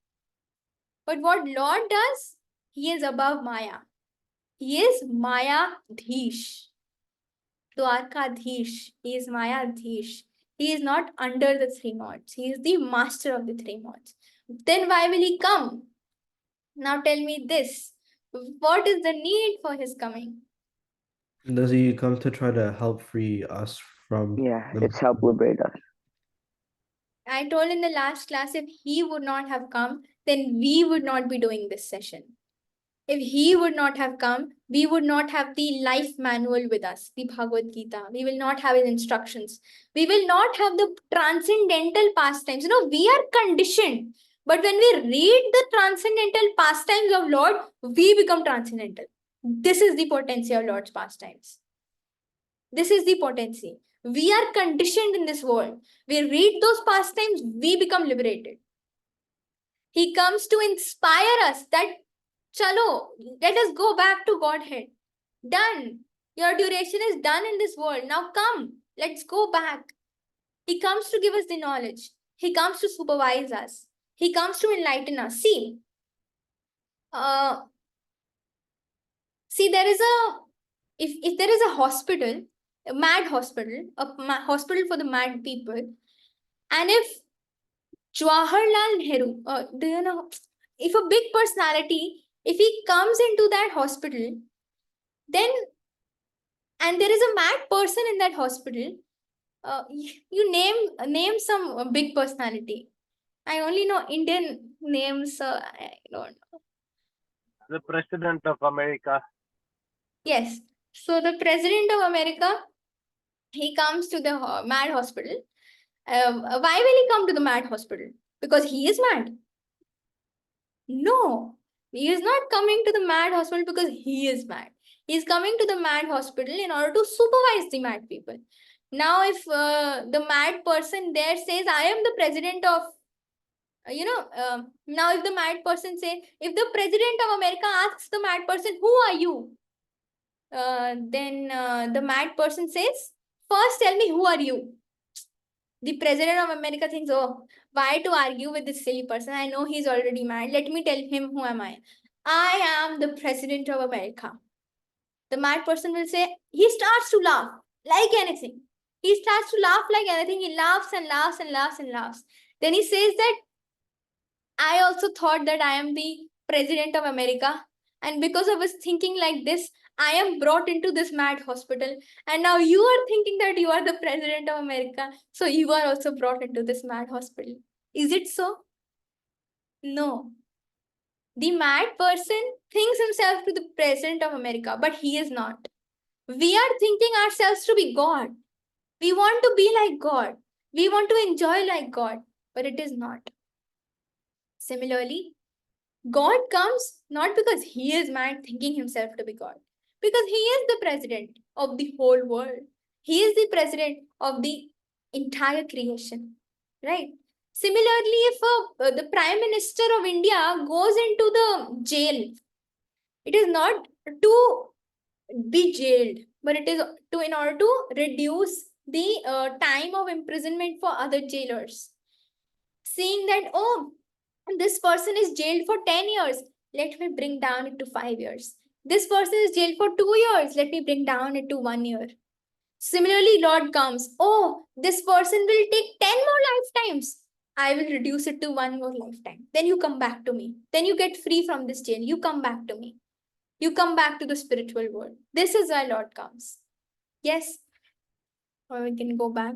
[SPEAKER 1] But what Lord does, he is above Maya. He is Maya Dhish. Dwarkadhish. He is Mayadhish. He is not under the three modes. He is the master of the three modes. Then why will he come? Now tell me this. What is the need for his coming?
[SPEAKER 2] Does he come to try to help free us from
[SPEAKER 5] Yeah,
[SPEAKER 2] the
[SPEAKER 5] it's help liberate us.
[SPEAKER 1] I told in the last class, if he would not have come, then we would not be doing this session. If he would not have come, we would not have the life manual with us, the Bhagavad Gita. We will not have his instructions. We will not have the transcendental pastimes. We are conditioned. But when we read the transcendental pastimes of Lord, we become transcendental. This is the potency of Lord's pastimes. This is the potency. We are conditioned in this world. We read those pastimes, we become liberated. He comes to inspire us that chalo, let us go back to Godhead. Done. Your duration is done in this world. Now come, let's go back. He comes to give us the knowledge. He comes to supervise us. He comes to enlighten us. See, there is if there is a hospital, a mad hospital, hospital for the mad people, and if Jawaharlal Nehru, do you know, if a big personality, if he comes into that hospital, then, and there is a mad person in that hospital, you name some big personality. I only know Indian names, I don't know.
[SPEAKER 8] The President of America.
[SPEAKER 1] Yes. So the President of America, he comes to the mad hospital. Why will he come to the mad hospital? Because he is mad? No. He is not coming to the mad hospital because he is mad. He is coming to the mad hospital in order to supervise the mad people. Now, if the mad person there says, I am the president of, now if the mad person says, if the president of America asks the mad person, who are you? Then the mad person says, first tell me, who are you? The president of America thinks, oh, why to argue with this silly person? I know he's already mad. Let me tell him who am I. I am the president of America. The mad person will say, he starts to laugh like anything. He starts to laugh like anything. He laughs and laughs and laughs and laughs. Then he says that I also thought that I am the president of America. And because I was thinking like this, I am brought into this mad hospital. And now you are thinking that you are the president of America. So you are also brought into this mad hospital. Is it so? No. The mad person thinks himself to the president of America, but he is not. We are thinking ourselves to be God. We want to be like God. We want to enjoy like God, but it is not. Similarly, God comes not because he is mad thinking himself to be God, because he is the president of the whole world. He is the president of the entire creation, right? Similarly, if the Prime Minister of India goes into the jail, it is not to be jailed, but it is to in order to reduce the time of imprisonment for other jailers. Seeing that, oh, this person is jailed for 10 years, let me bring down it to 5 years. This person is jailed for 2 years, let me bring down it to 1 year. Similarly, Lord comes, oh, this person will take 10 more lifetimes. I will reduce it to 1 more lifetime. Then you come back to me. Then you get free from this jail. You come back to me. You come back to the spiritual world. This is why Lord comes. Yes? Or we can go back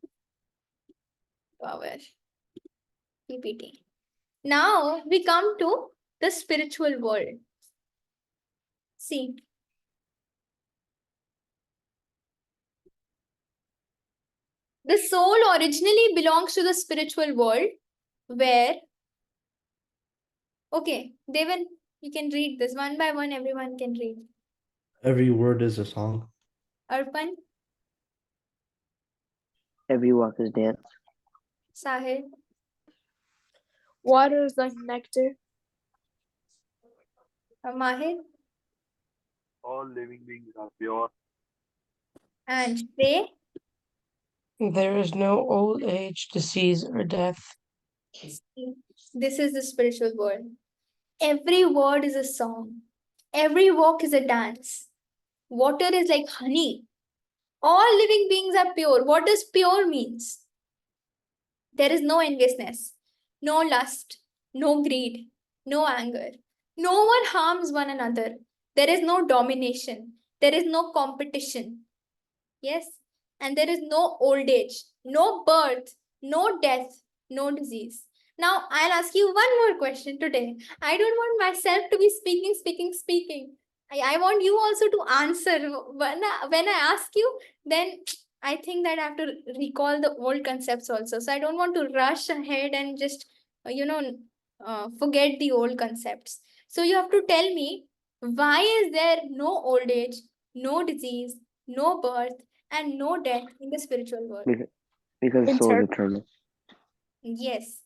[SPEAKER 1] to our PPT. Now we come to the spiritual world. See. The soul originally belongs to the spiritual world where, okay, Devan, you can read this one by one, everyone can read.
[SPEAKER 2] Every word is a song.
[SPEAKER 1] Arpan,
[SPEAKER 5] Every walk is dance.
[SPEAKER 1] Sahil,
[SPEAKER 3] Water is like nectar.
[SPEAKER 1] Mahir,
[SPEAKER 4] All living beings are pure.
[SPEAKER 1] and Shrey.
[SPEAKER 6] There is no old age, disease, or death.
[SPEAKER 1] This is the spiritual world. Every word is a song. Every walk is a dance. Water is like honey. All living beings are pure. What does pure means? There is no enviousness, no lust, no greed, no anger. No one harms one another. There is no domination. There is no competition. Yes. And there is no old age, no birth, no death, no disease. Now, I'll ask you one more question today. I don't want myself to be speaking. I want you also to answer. When I ask you, then I think that I have to recall the old concepts also. So I don't want to rush ahead and just, forget the old concepts. So you have to tell me, why is there no old age, no disease, no birth, and no death in the spiritual world?
[SPEAKER 5] Because soul is eternal.
[SPEAKER 1] Yes.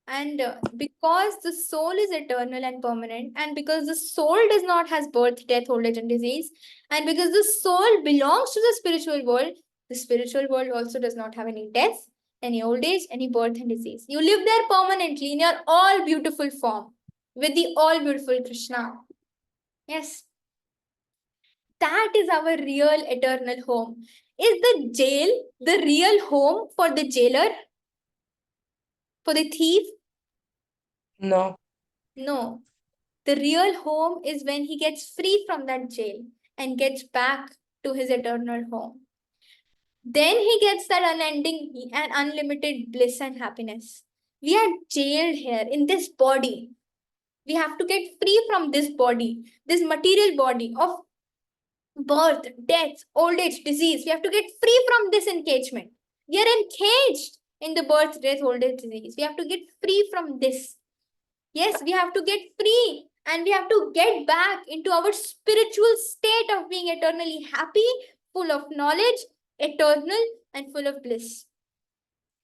[SPEAKER 1] And because the soul is eternal and permanent, and because the soul does not has birth, death, old age, and disease, and because the soul belongs to the spiritual world, the spiritual world also does not have any death, any old age, any birth and disease. You live there permanently in your all beautiful form with the all beautiful Krishna. Yes. That is our real eternal home. Is the jail the real home for the jailer? For the thief?
[SPEAKER 6] No.
[SPEAKER 1] No. The real home is when he gets free from that jail and gets back to his eternal home. Then he gets that unending and unlimited bliss and happiness. We are jailed here in this body. We have to get free from this body, this material body of birth, death, old age, disease. We have to get free from this encagement. We are encaged in the birth, death, old age, disease. We have to get free from this. Yes, we have to get free and we have to get back into our spiritual state of being eternally happy, full of knowledge, eternal, and full of bliss.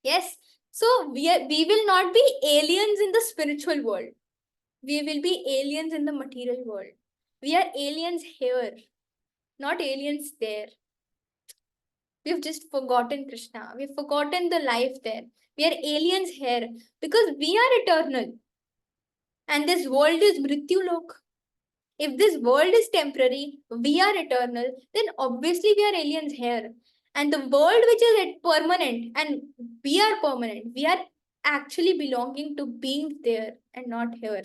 [SPEAKER 1] Yes, so we will not be aliens in the spiritual world. We will be aliens in the material world. We are aliens here, not aliens there. We've just forgotten Krishna. We've forgotten the life there. We are aliens here because we are eternal. And this world is Mrityulok. If this world is temporary, we are eternal, then obviously we are aliens here. And the world which is permanent and we are permanent, we are actually belonging to being there and not here.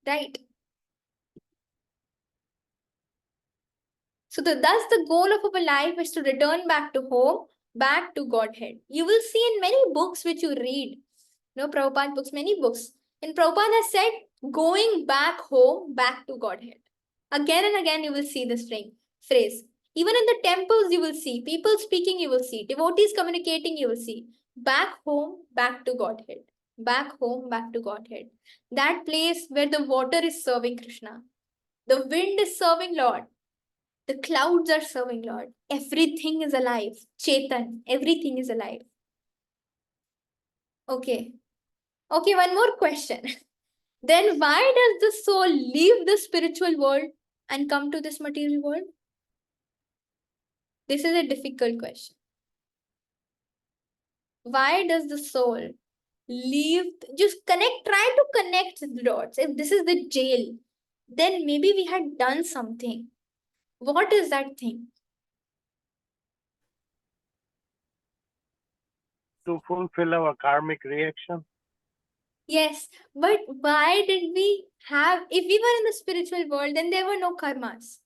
[SPEAKER 1] Right? So thus the goal of our life is to return back to home, back to Godhead. You will see in many books which you read, Prabhupada books, many books. And Prabhupada has said, going back home, back to Godhead. Again and again, you will see this phrase. Even in the temples, you will see people speaking, you will see devotees communicating, you will see back home, back to Godhead. Back home, back to Godhead. That place where the water is serving Krishna, the wind is serving Lord, the clouds are serving Lord. Everything is alive. Chetan, everything is alive. Okay. Okay, one more question. Then why does the soul leave the spiritual world and come to this material world? This is a difficult question. Why does the soul leave? Just try to connect the dots. If this is the jail, then maybe we had done something. What is that thing?
[SPEAKER 8] To fulfill our karmic reaction.
[SPEAKER 1] Yes, but why did we have, if we were in the spiritual world, then there were no karmas.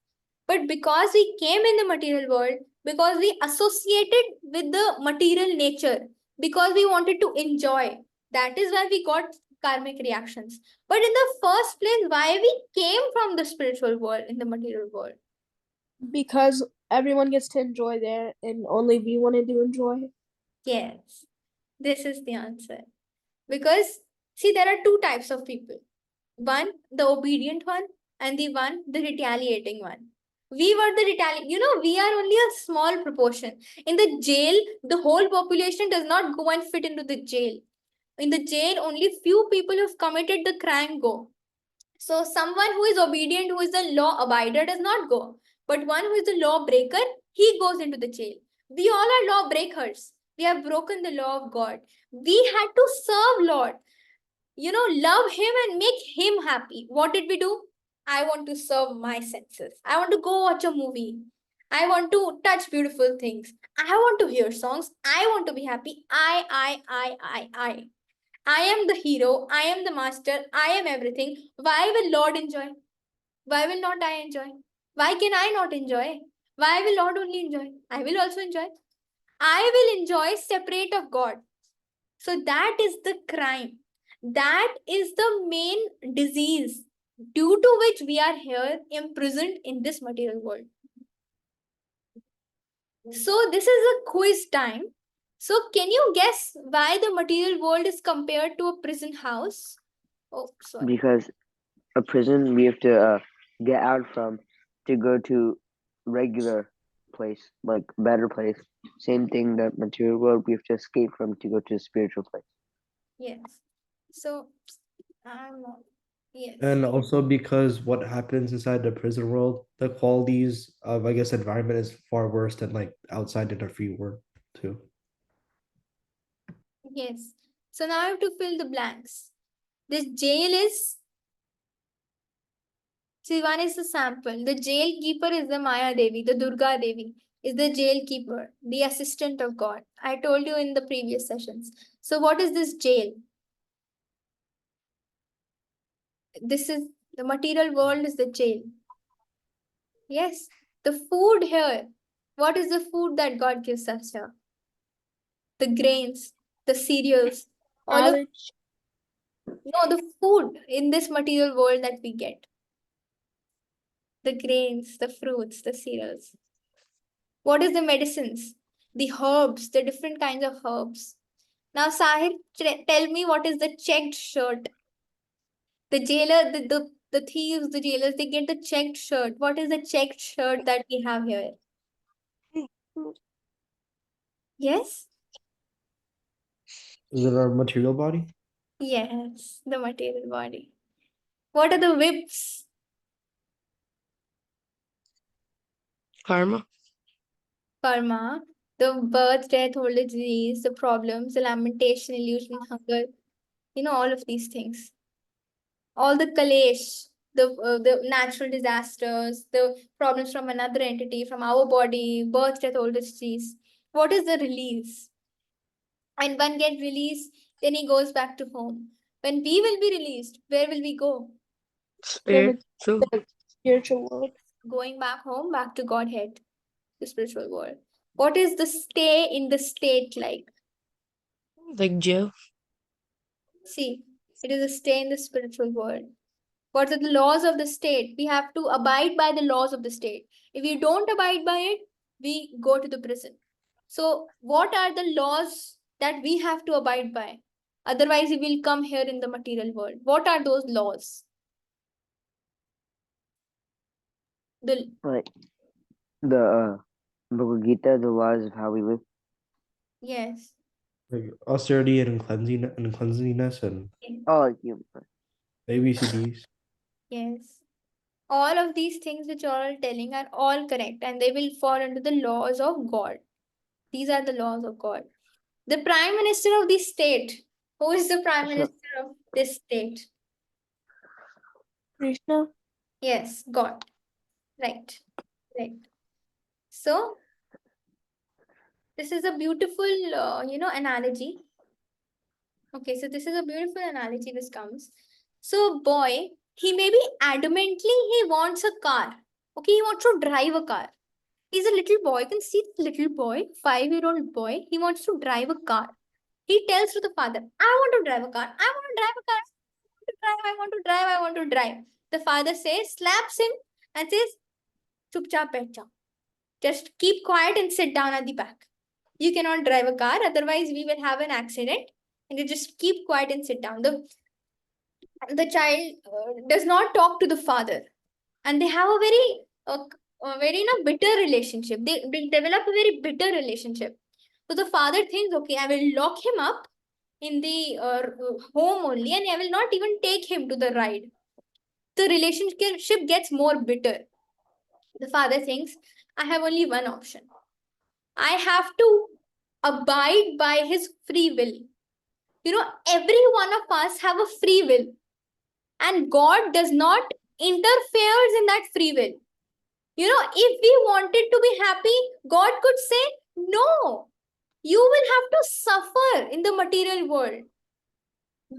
[SPEAKER 1] But because we came in the material world, because we associated with the material nature, because we wanted to enjoy, that is why we got karmic reactions. But in the first place, why we came from the spiritual world in the material world?
[SPEAKER 3] Because everyone gets to enjoy there and only we wanted to enjoy.
[SPEAKER 1] Yes, this is the answer. Because, see, there are two types of people. One, the obedient one, and the retaliating one. We were the retaliating, we are only a small proportion. In the jail, the whole population does not go and fit into the jail. In the jail, only few people who have committed the crime go. So someone who is obedient, who is a law abider, does not go. But one who is a law breaker, he goes into the jail. We all are law breakers. We have broken the law of God. We had to serve Lord. Love him and make him happy. What did we do? I want to serve my senses. I want to go watch a movie. I want to touch beautiful things. I want to hear songs. I want to be happy. I am the hero. I am the master. I am everything. Why will Lord enjoy? Why will not I enjoy? Why can I not enjoy? Why will Lord only enjoy? I will also enjoy. I will enjoy separate of God. So that is the crime. That is the main disease due to which we are here imprisoned in this material world. So this is a quiz time. So can you guess why the material world is compared to a prison house? Oh, sorry.
[SPEAKER 5] Because a prison we have to get out from to go to regular place, like better place. Same thing that material world we have to escape from to go to the spiritual place.
[SPEAKER 1] Yes. So I'm not. Yes.
[SPEAKER 2] And also because what happens inside the prison world, the qualities of, I guess, environment is far worse than like outside in the free world too.
[SPEAKER 1] Yes. So now I have to fill the blanks. This jail is, see, one is the sample. The jail keeper is the Maya Devi, the Durga Devi is the jail keeper, the assistant of God. I told you in the previous sessions. So what is this jail? This is the material world is the jail. Yes. The food here. What is the food that God gives us here? The grains, the cereals, all of
[SPEAKER 3] Knowledge.
[SPEAKER 1] no, the food in this material world that we get. The grains, the fruits, the cereals. What is the medicines? The herbs, the different kinds of herbs. Now, Sahib, tell me what is the checked shirt? The jailer, the thieves, the jailers, they get the checked shirt. What is the checked shirt that we have here? Yes?
[SPEAKER 2] Is it our material body?
[SPEAKER 1] Yes, the material body. What are the whips?
[SPEAKER 6] Karma.
[SPEAKER 1] Karma, the birth, death, old age, disease, the problems, the lamentation, illusion, hunger, all of these things. All the kalesh, the natural disasters, the problems from another entity, from our body, birth, death, old age disease. What is the release? And one get released, then he goes back to home. When we will be released, where will we go?
[SPEAKER 6] Spiritual.
[SPEAKER 3] The spiritual world.
[SPEAKER 1] Going back home, back to Godhead, the spiritual world. What is the stay in the state like?
[SPEAKER 6] Like jail.
[SPEAKER 1] See, it is a stay in the spiritual world. What are the laws of the state? We have to abide by the laws of the state. If we don't abide by it, we go to the prison. So, what are the laws that we have to abide by? Otherwise, we will come here in the material world. What are those laws? The
[SPEAKER 5] Like the Bhagavad Gita, the laws of how we live.
[SPEAKER 1] yes.
[SPEAKER 2] Like austerity and cleanliness and
[SPEAKER 5] Oh, like you.
[SPEAKER 2] ABCDs.
[SPEAKER 1] Yes. All of these things which you are telling are all correct and they will fall under the laws of God. These are the laws of God. The Prime Minister of the state. Who is the Prime
[SPEAKER 5] Krishna.
[SPEAKER 1] Minister of this state?
[SPEAKER 3] Krishna.
[SPEAKER 1] Yes, God. Right. Right. So, this is a beautiful, analogy. Okay, so this is a beautiful analogy this comes. So, boy, he may be adamantly he wants a car. Okay, he wants to drive a car. He's a little boy. You can see the little boy, 5-year-old boy. He wants to drive a car. He tells to the father, I want to drive a car. I want to drive a car. I want to drive. I want to drive. The father says, slaps him and says, Chupchap baith jao. Just keep quiet and sit down at the back. You cannot drive a car, otherwise we will have an accident. And you just keep quiet and sit down. The child does not talk to the father, and they have a very bitter relationship. They develop a very bitter relationship. So the father thinks, okay, I will lock him up in the home only, and I will not even take him to the ride. The relationship gets more bitter. The father thinks, I have only one option. I have to abide by his free will. Every one of us have a free will, and God does not interferes in that free will. If we wanted to be happy, God could say, no, you will have to suffer in the material world.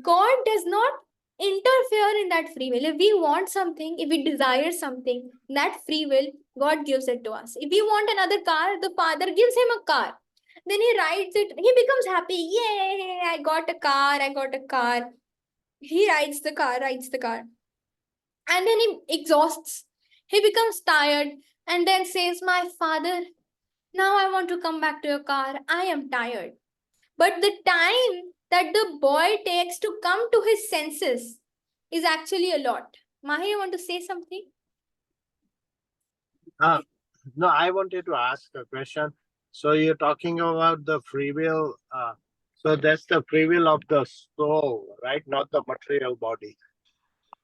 [SPEAKER 1] God does not interfere in that free will. If we want something, if we desire something, that free will, God gives it to us. If we want another car, the father gives him a car. Then he rides it. He becomes happy. Yay, I got a car. I got a car. He rides the car. And then he exhausts. He becomes tired and then says, my father, now I want to come back to your car. I am tired. But the time that the boy takes to come to his senses is actually a lot. Mahi, you want to say something?
[SPEAKER 8] No, I wanted to ask a question. So you're talking about the free will. So that's the free will of the soul, right? Not the material body.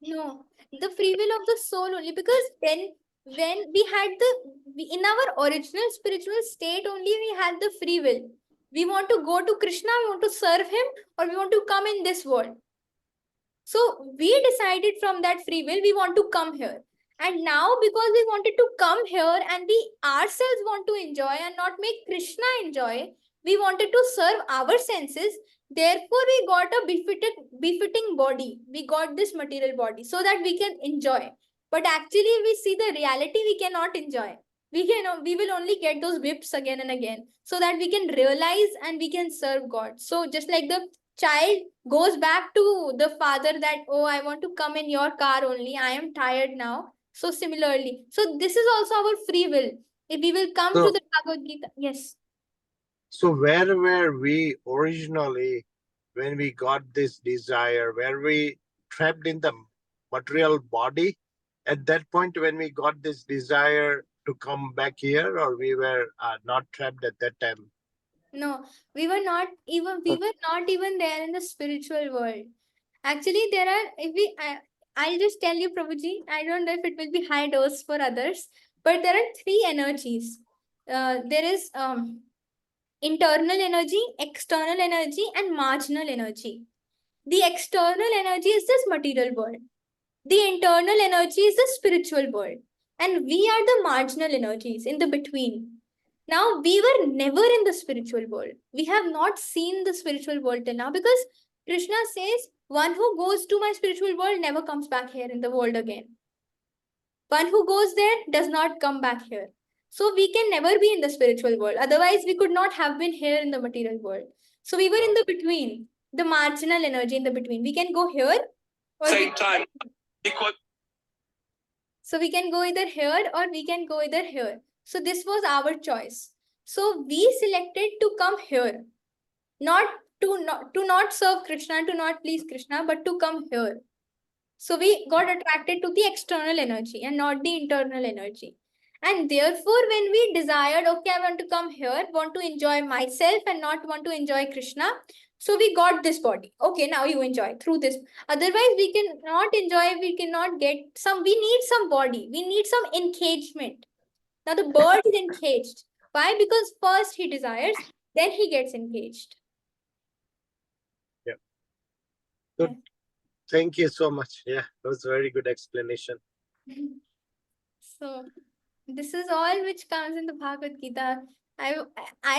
[SPEAKER 1] No, the free will of the soul only, because then when we had in our original spiritual state only, we had the free will. We want to go to Krishna, we want to serve him, or we want to come in this world. So we decided from that free will, we want to come here. And now because we wanted to come here and we ourselves want to enjoy and not make Krishna enjoy, we wanted to serve our senses. Therefore, we got a befitting body. We got this material body so that we can enjoy. But actually, we see the reality, we cannot enjoy. We will only get those whips again and again so that we can realize and we can serve God. So just like the child goes back to the father that, oh, I want to come in your car only. I am tired now. So similarly, so this is also our free will. If we will come to the Bhagavad Gita, yes.
[SPEAKER 8] So where were we originally when we got this desire? Were we trapped in the material body at that point when we got this desire to come back here, or we were not trapped at that time?
[SPEAKER 1] No, we were not even there in the spiritual world. Actually, there are, I'll just tell you, Prabhuji, I don't know if it will be high dose for others, but there are 3 energies. There is internal energy, external energy, and marginal energy. The external energy is this material world. The internal energy is the spiritual world, and we are the marginal energies in the between. Now, we were never in the spiritual world. We have not seen the spiritual world till now because Krishna says, one who goes to my spiritual world never comes back here in the world again. One who goes there does not come back here. So we can never be in the spiritual world. Otherwise, we could not have been here in the material world. So we were in the between, the marginal energy in the between. We can go here or
[SPEAKER 9] Same time.
[SPEAKER 1] so we can go either here or we can go either here. So this was our choice. So we selected to come here, not to not serve Krishna, to not please Krishna, but to come here. So we got attracted to the external energy and not the internal energy. And therefore, when we desired, okay, I want to come here, want to enjoy myself and not want to enjoy Krishna. So we got this body. Okay, now you enjoy through this. Otherwise, we cannot enjoy, we cannot get some, we need some body, we need some engagement. Now the bird is encaged. Why? Because first he desires, then he gets engaged.
[SPEAKER 8] Good.
[SPEAKER 1] Yeah.
[SPEAKER 8] Thank you so much. Yeah, that was a very good explanation.
[SPEAKER 1] So this is all which comes in the Bhagavad Gita. I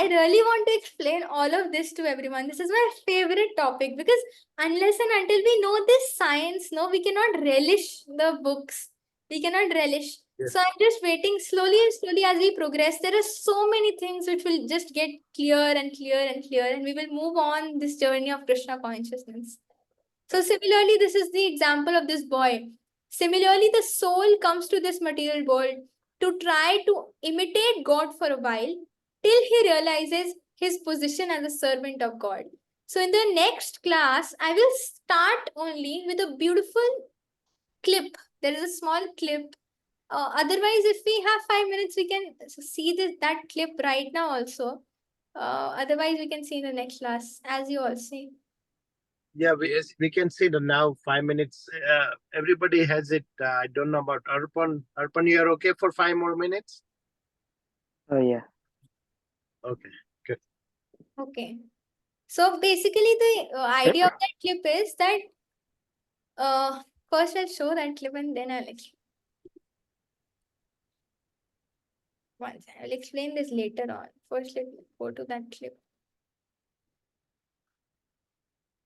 [SPEAKER 1] really want to explain all of this to everyone. This is my favorite topic because unless and until we know this science, no, we cannot relish the books. We cannot relish.
[SPEAKER 8] Yes.
[SPEAKER 1] So I'm just waiting slowly and slowly as we progress. There are so many things which will just get clear and clear and clear, and we will move on this journey of Krishna consciousness. So similarly, this is the example of this boy. Similarly, the soul comes to this material world to try to imitate God for a while till he realizes his position as a servant of God. So in the next class, I will start only with a beautiful clip. There is a small clip. Otherwise, if we have 5 minutes, we can see that clip right now also. Otherwise, we can see in the next class, as you all see.
[SPEAKER 8] Yeah, we can see the now 5 minutes. Everybody has it. I don't know about Arpan. Arpan, you are okay for 5 more minutes?
[SPEAKER 5] Oh yeah.
[SPEAKER 8] Okay, good.
[SPEAKER 1] Okay. So basically, the idea of that clip is that first I'll show that clip and then I'll explain. Once I'll explain this later on. First, let's go to that clip.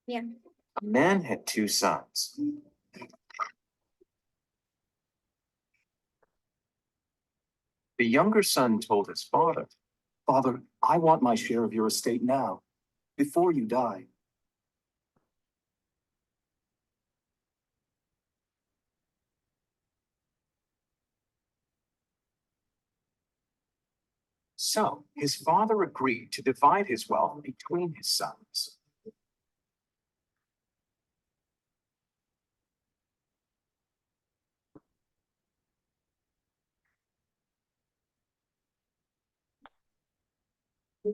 [SPEAKER 1] Yeah.
[SPEAKER 9] A man had two sons. The younger son told his father, "Father, I want my share of your estate now, before you die." So his father agreed to divide his wealth between his sons. A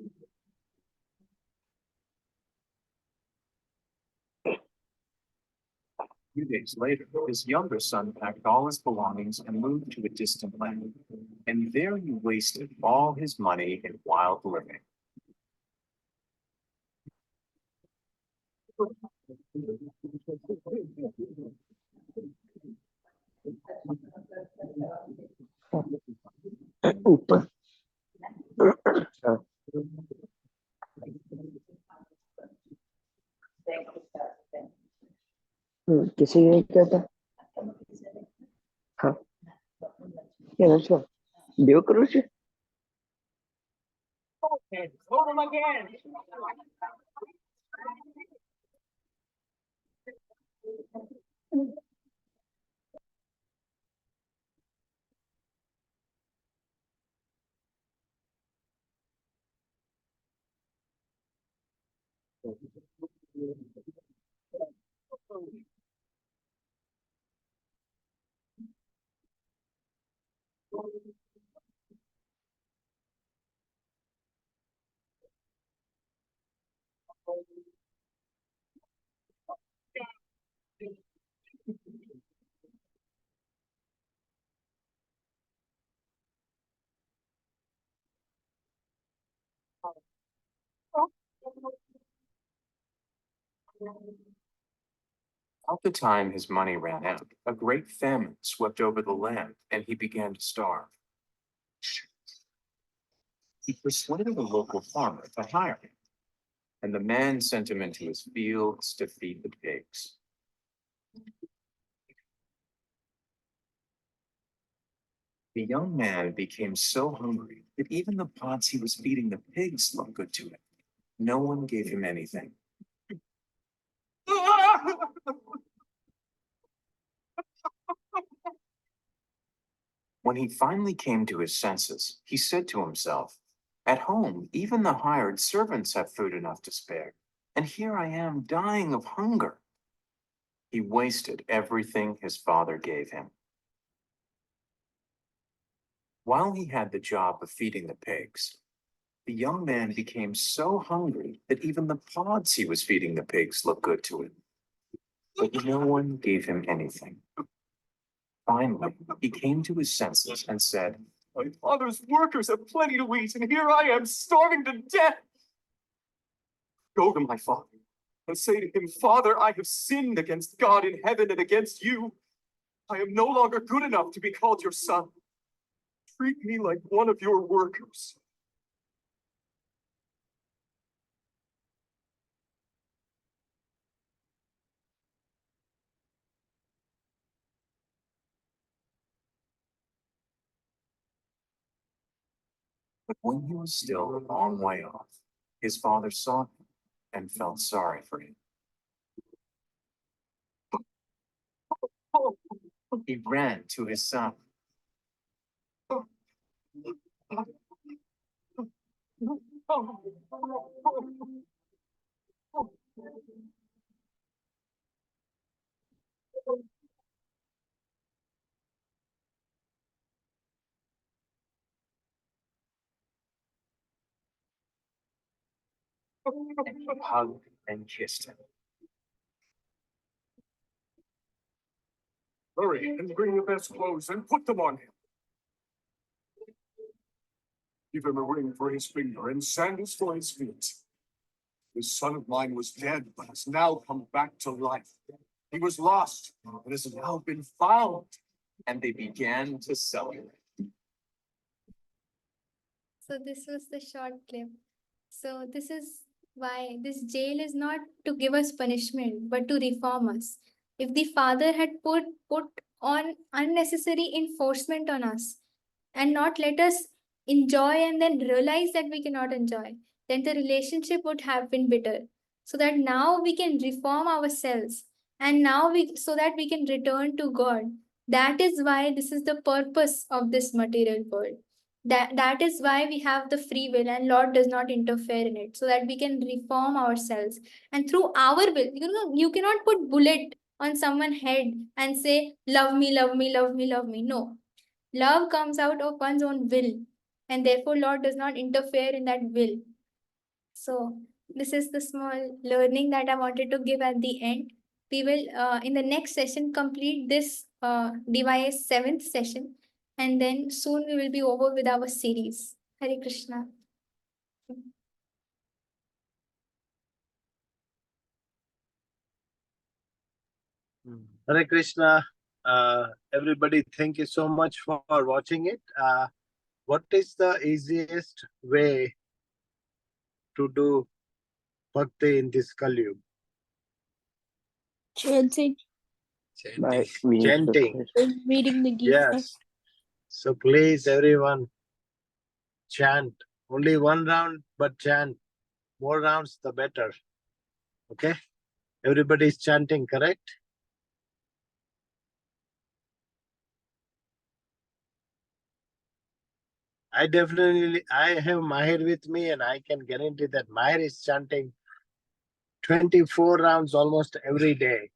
[SPEAKER 9] few days later, his younger son packed all his belongings and moved to a distant land. And there he wasted all his money in wild living.
[SPEAKER 5] ऊपर अच्छा किसी ने क्या था हाँ क्या ना देव करो से
[SPEAKER 9] About the time his money ran out, a great famine swept over the land and he began to starve. He persuaded a local farmer to hire him, and the man sent him into his fields to feed the pigs. The young man became so hungry that even the pods he was feeding the pigs looked good to him. No one gave him anything. When he finally came to his senses, he said to himself, "At home, even the hired servants have food enough to spare, and here I am dying of hunger." He wasted everything his father gave him. While he had the job of feeding the pigs, the young man became so hungry that even the pods he was feeding the pigs looked good to him. But no one gave him anything. Finally, he came to his senses and said, "My father's workers have plenty to eat, and here I am starving to death." Go to my father and say to him, "Father, I have sinned against God in heaven and against you. I am no longer good enough to be called your son. Treat me like one of your workers." But when he was still a long way off, his father saw him and felt sorry for him. He ran to his son. And he hugged and kissed him. Hurry and bring the best clothes and put them on him. Give him a ring for his finger and sandals for his feet. This son of mine was dead, but has now come back to life. He was lost, but has now been found. And they began to celebrate.
[SPEAKER 1] So this was the short clip. So this is why this jail is not to give us punishment, but to reform us. If the father had put on unnecessary enforcement on us and not let us enjoy and then realize that we cannot enjoy, then the relationship would have been bitter. So that now we can reform ourselves and now so that we can return to God. That is why this is the purpose of this material world. That is why we have the free will and Lord does not interfere in it, so that we can reform ourselves. And through our will, you cannot put bullet on someone's head and say, love me, love me, love me, love me. No. Love comes out of one's own will, and therefore Lord does not interfere in that will. So this is the small learning that I wanted to give at the end. We will in the next session complete this DYS 7th session, and then soon we will be over with our series. Hare Krishna.
[SPEAKER 8] Hare Krishna. Everybody, thank you so much for watching it. What is the easiest way to do bhakti in this Kali Yuga?
[SPEAKER 3] Chanting
[SPEAKER 5] By reading
[SPEAKER 8] Chanting.
[SPEAKER 5] scriptures.
[SPEAKER 3] and reading the Gita.
[SPEAKER 8] Yes. So please, everyone, chant. Only one round, but chant. More rounds, the better. Okay? Everybody is chanting, correct? I have Mahir with me, and I can guarantee that Mahir is chanting 24 rounds almost every day.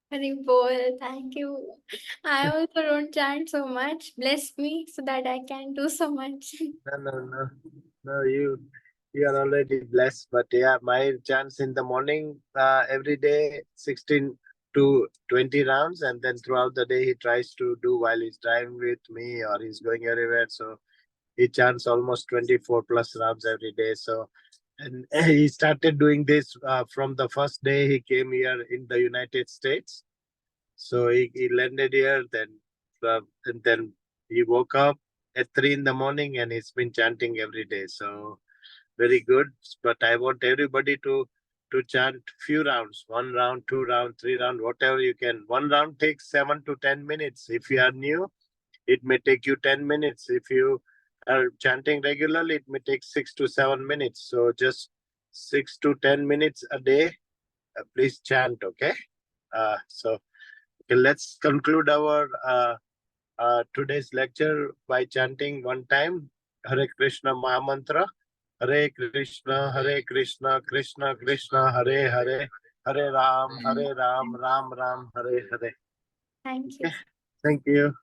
[SPEAKER 1] Hare Bol, thank you. I also don't chant so much. Bless me so that I can do so much.
[SPEAKER 8] No, you are already blessed. But yeah, Mahir chants in the morning every day, 16 to 20 rounds, and then throughout the day he tries to do while he's driving with me or he's going everywhere. So he chants almost 24 plus rounds every day. So, and he started doing this from the first day he came here in the United States. So he landed here, and then he woke up at 3 in the morning and he's been chanting every day. So very good. But I want everybody to chant few rounds, 1 round, 2 round, 3 round, whatever you can. 1 round takes 7 to 10 minutes. If you are new, it may take you 10 minutes. If you are chanting regularly, it may take 6 to 7 minutes. So just 6 to 10 minutes a day, please chant, okay? So okay, let's conclude our today's lecture by chanting 1 time Hare Krishna Mahamantra. Hare Krishna, Krishna Krishna, Hare Hare, Hare Ram, Ram Ram, Hare Hare.
[SPEAKER 1] Thank you.
[SPEAKER 8] Thank you.